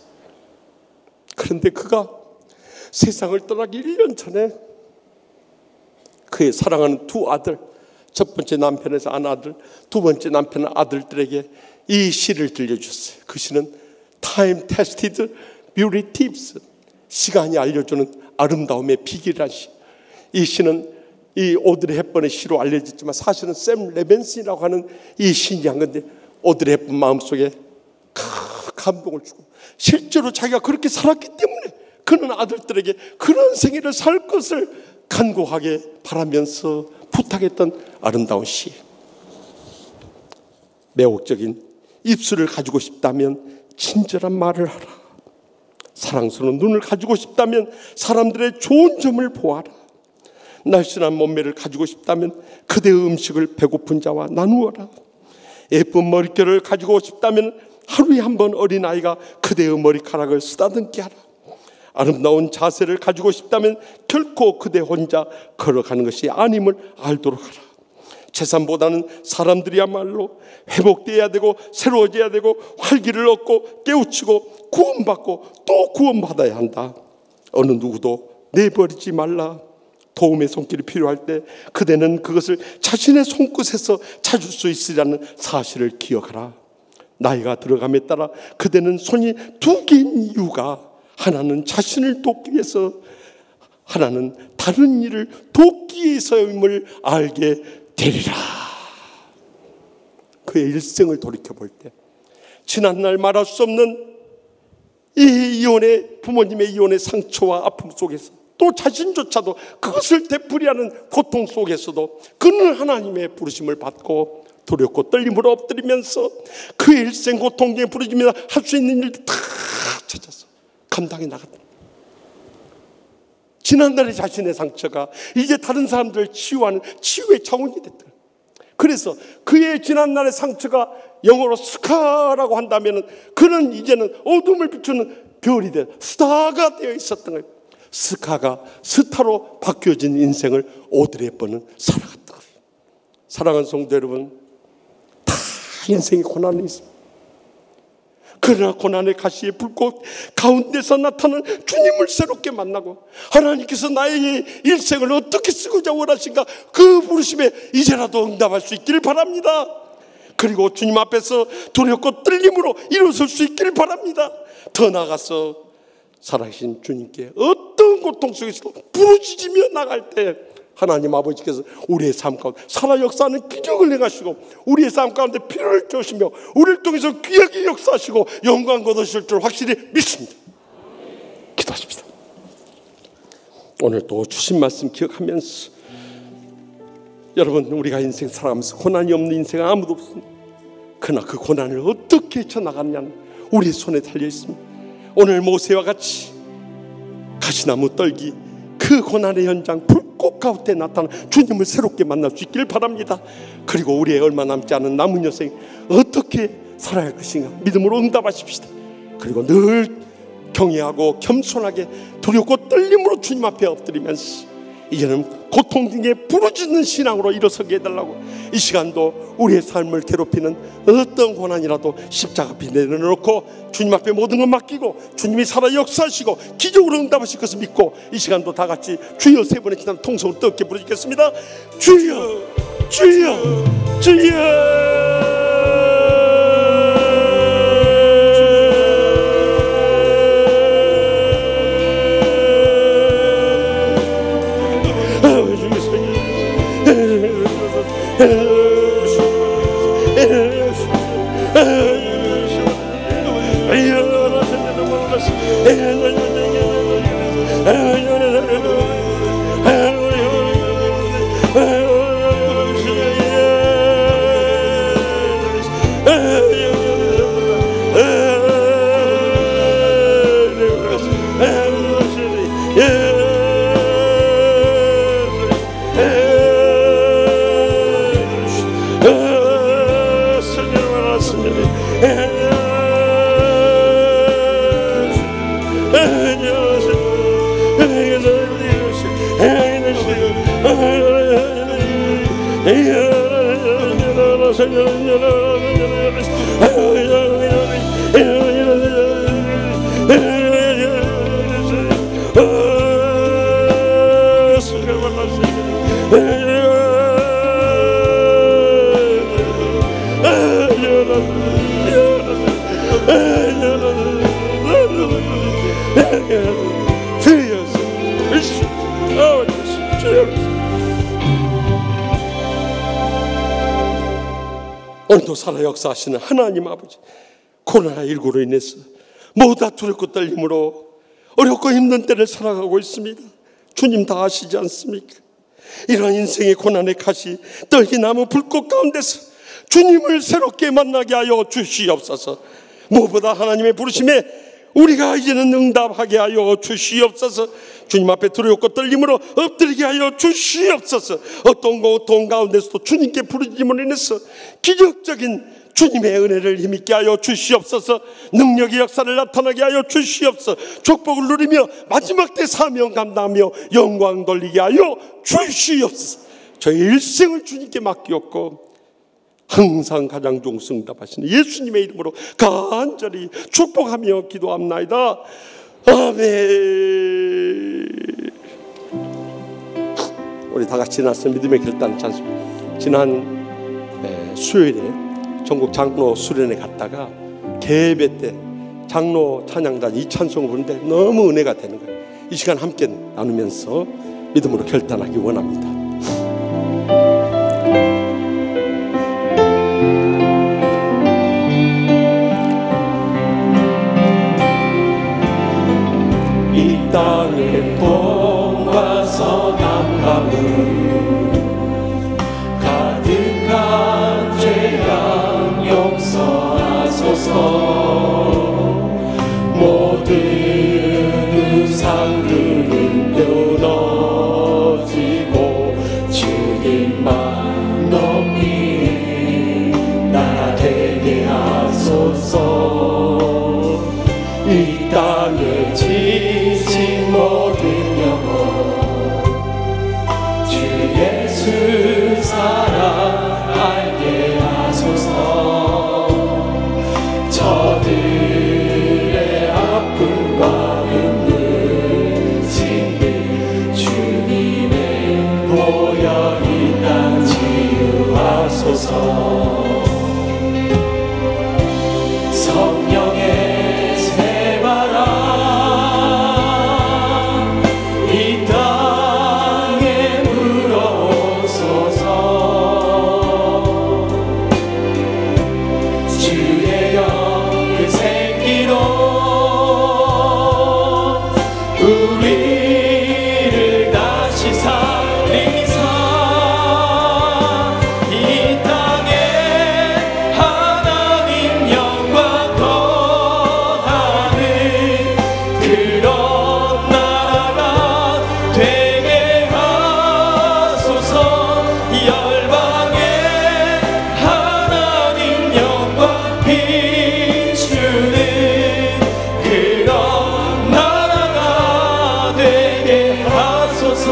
그런데 그가 세상을 떠나기 1년 전에 그의 사랑하는 두 아들, 첫 번째 남편에서 안 아들, 두 번째 남편의 아들들에게 이 시를 들려주셨어요. 그 시는 Time tested beauty tips. 시간이 알려주는 아름다움의 비결이라는 시. 이 시는 이 오드리 헵번의 시로 알려졌지만 사실은 샘 레벤슨이라고 하는 이 시인이 한 건데, 오드리 헵번 마음속에 감동을 주고 실제로 자기가 그렇게 살았기 때문에 그는 아들들에게 그런 생애를 살 것을 간곡하게 바라면서 부탁했던 아름다운 시. 매혹적인 입술을 가지고 싶다면 친절한 말을 하라. 사랑스러운 눈을 가지고 싶다면 사람들의 좋은 점을 보아라. 날씬한 몸매를 가지고 싶다면 그대의 음식을 배고픈 자와 나누어라. 예쁜 머릿결을 가지고 싶다면 하루에 한 번 어린아이가 그대의 머리카락을 쓰다듬게 하라. 아름다운 자세를 가지고 싶다면 결코 그대 혼자 걸어가는 것이 아님을 알도록 하라. 재산보다는 사람들이야말로 회복되어야 되고 새로워져야 되고 활기를 얻고 깨우치고 구원받고 또 구원받아야 한다. 어느 누구도 내버리지 말라. 도움의 손길이 필요할 때 그대는 그것을 자신의 손끝에서 찾을 수 있으리라는 사실을 기억하라. 나이가 들어감에 따라 그대는 손이 두 개인 이유가, 하나는 자신을 돕기 위해서, 하나는 다른 일을 돕기 위해서임을 알게 되리라. 그의 일생을 돌이켜볼 때 지난날 말할 수 없는 이 이혼의, 부모님의 이혼의 상처와 아픔 속에서, 또 자신조차도 그것을 되풀이하는 고통 속에서도 그는 하나님의 부르심을 받고 두렵고 떨림으로 엎드리면서 그의 일생 고통 중에 부르짖으며 할 수 있는 일들 다 찾아서 감당해 나갔다. 지난날의 자신의 상처가 이제 다른 사람들을 치유하는 치유의 자원이 됐다. 그래서 그의 지난날의 상처가 영어로 스카라고 한다면 그는 이제는 어둠을 비추는 별이 되어 스타가 되어 있었던 거예요. 스카가 스타로 바뀌어진 인생을 오드리 헵번은 살아갔다. 사랑하는 성도 여러분, 다 인생이 고난이 있습니다. 그러나 고난의 가시의 불꽃 가운데서 나타나는 주님을 새롭게 만나고 하나님께서 나의 일생을 어떻게 쓰고자 원하신가, 그 부르심에 이제라도 응답할 수 있기를 바랍니다. 그리고 주님 앞에서 두렵고 떨림으로 일어설 수 있기를 바랍니다. 더 나아가서 살아계신 주님께 어떤 고통 속에서도 부르짖으며 나갈 때 하나님 아버지께서 우리의 삶 가운데 살아 역사하는 기적을 행하시고 우리의 삶 가운데 피를 주시며 우리를 통해서 귀하게 역사하시고 영광 거두실 줄 확실히 믿습니다. 기도하십시다. 오늘 또 주신 말씀 기억하면서, 여러분, 우리가 인생 살아가면서 고난이 없는 인생은 아무도 없습니다. 그러나 그 고난을 어떻게 헤쳐나갔냐는 우리의 손에 달려 있습니다. 오늘 모세와 같이 가시나무 떨기, 그 고난의 현장 불꽃 가운데 나타난 주님을 새롭게 만날 수 있기를 바랍니다. 그리고 우리의 얼마 남지 않은 남은 여생 어떻게 살아야 할 것인가 믿음으로 응답하십시다. 그리고 늘 경외하고 겸손하게 두렵고 떨림으로 주님 앞에 엎드리면서 이제는 고통 중에 부르짖는 신앙으로 일어서게 해달라고, 이 시간도 우리의 삶을 괴롭히는 어떤 고난이라도 십자가 앞에 내려놓고 주님 앞에 모든 걸 맡기고 주님이 살아 역사하시고 기적으로 응답하실 것을 믿고 이 시간도 다 같이 주여 세 번의 지난 통성을 뜨겁게 부르짖겠습니다. 주여, 주여, 주여. 주여서 오늘도 살아 역사하시는 하나님 아버지, 코로나19로 인해서 모두 두렵고 떨림으로 어렵고 힘든 때를 살아가고 있습니다. 주님 다 아시지 않습니까? 이런 인생의 고난의 가시 떨기 나무 불꽃 가운데서 주님을 새롭게 만나게 하여 주시옵소서. 무엇보다 하나님의 부르심에 우리가 이제는 응답하게 하여 주시옵소서. 주님 앞에 두렵고 떨림으로 엎드리게 하여 주시옵소서. 어떤 고통 가운데서도 주님께 부르심으로 인해서 기적적인 주님의 은혜를 힘있게 하여 주시옵소서. 능력의 역사를 나타나게 하여 주시옵소서. 축복을 누리며 마지막 때 사명 감당하며 영광 돌리게 하여 주시옵소서. 저희 일생을 주님께 맡기었고 항상 가장 좋은 응답하시는 예수님의 이름으로 간절히 축복하며 기도합나이다. 아멘. 우리 다 같이 나서 믿음의 결단 찬송. 지난 수요일에 전국 장로 수련회 갔다가 개배 때 장로 찬양단 이 찬송을 부르는데 너무 은혜가 되는 거예요. 이 시간 함께 나누면서 믿음으로 결단하기 원합니다. 이 땅의 동과 서남 가문 가득한 죄악 용서하소서. 모든 우상들은 끊어지고 주님만 높이 나라 되게 하소서. 이 땅에 지친 모든 영혼 주 예수 사랑 알게 하소서. 저들의 아픔과 눈물 짓는 주님의 보혈 이 땅 치유하소서. 성령의 새바람 이 땅에 불어오소서. 주의 영 그 생기로 우리를 다시 살리사 이 땅에 하나님 영광 거하는 그런 나라가 되게 하소서. 열방에 하나님 영광 비추는 그런 나라가 되게 하소서.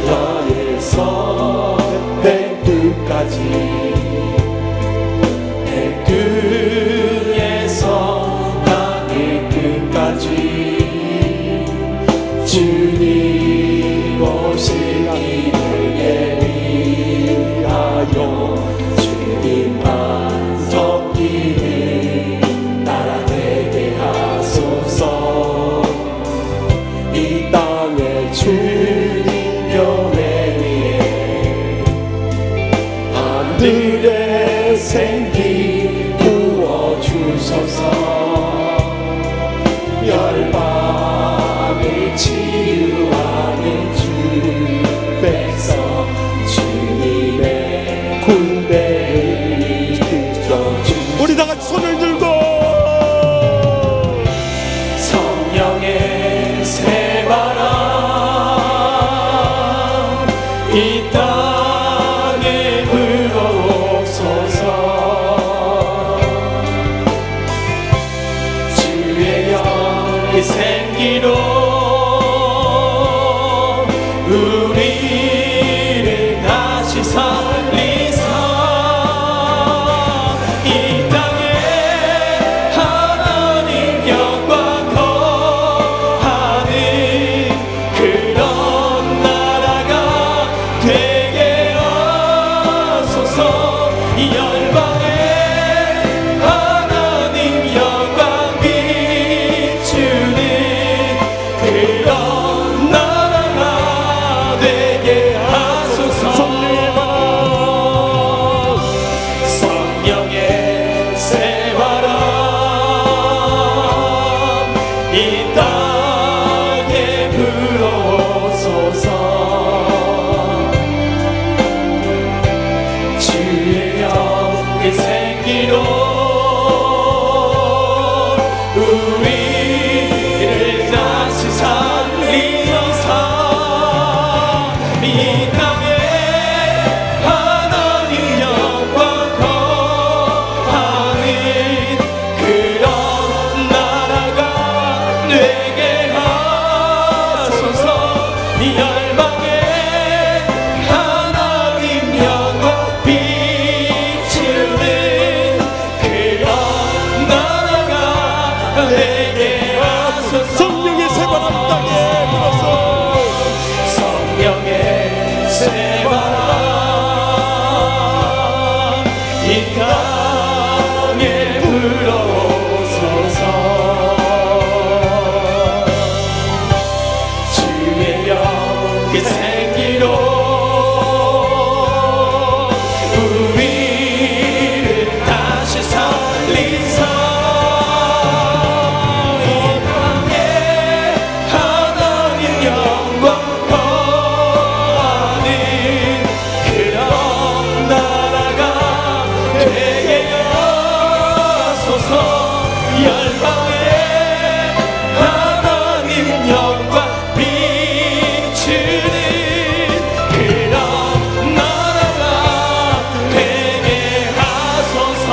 하늘에서 백두까지 백두에서 땅의 끝까지 주님 오시기를 예비하여 주님만 섬기는 나라 되게 하소서. 이 땅에 주님 교회 위에 하늘의 생기 부어주소서. 열방을 치유하는 주 백성 주님의 군대를 이끌어주소서. 우리 다 같이 손을 들고 성령의 새바람 이 땅에 불어오소서. 주의 영이 생기로 우리를 다시 살리사 이 땅에 하나님 영광 거하는 그런 나라가 되게 하소서. 이 열방에 하나님 영광 생기로 우리를 다시 살리소서. 이 땅에 하나님 영광 거하는 그런 나라가 되게 하소서. 이 열방에 하나님 영광 비추는 그런 나라가 되게 하소서. 성령의 새바람 땅에 불어서 성령의 새바람 이 땅에 불어오소서. 주의 영의 생기로 우리를 다시 살리소. 이 땅에 하나님 영광 거하는 그런 나라가 되게 하소서. 열방에 하나님 영광 비추는 그런 나라가 되게 하소서.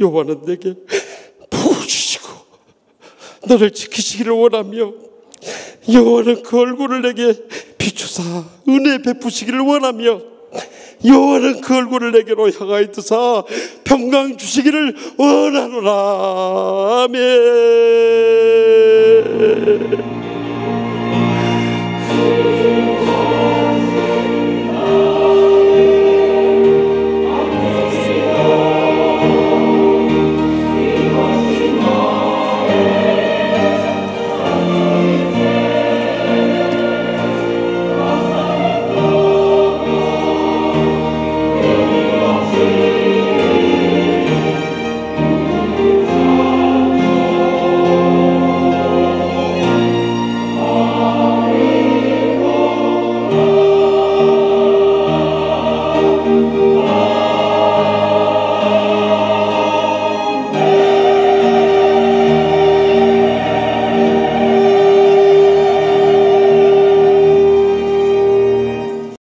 여호와는 내게 부어주시고 너를 지키시기를 원하며 여호와는 그 얼굴을 내게 비추사 은혜 베푸시기를 원하며 여호와는 그 얼굴을 내게로 향하여 드사 평강 주시기를 원하노라. 아멘.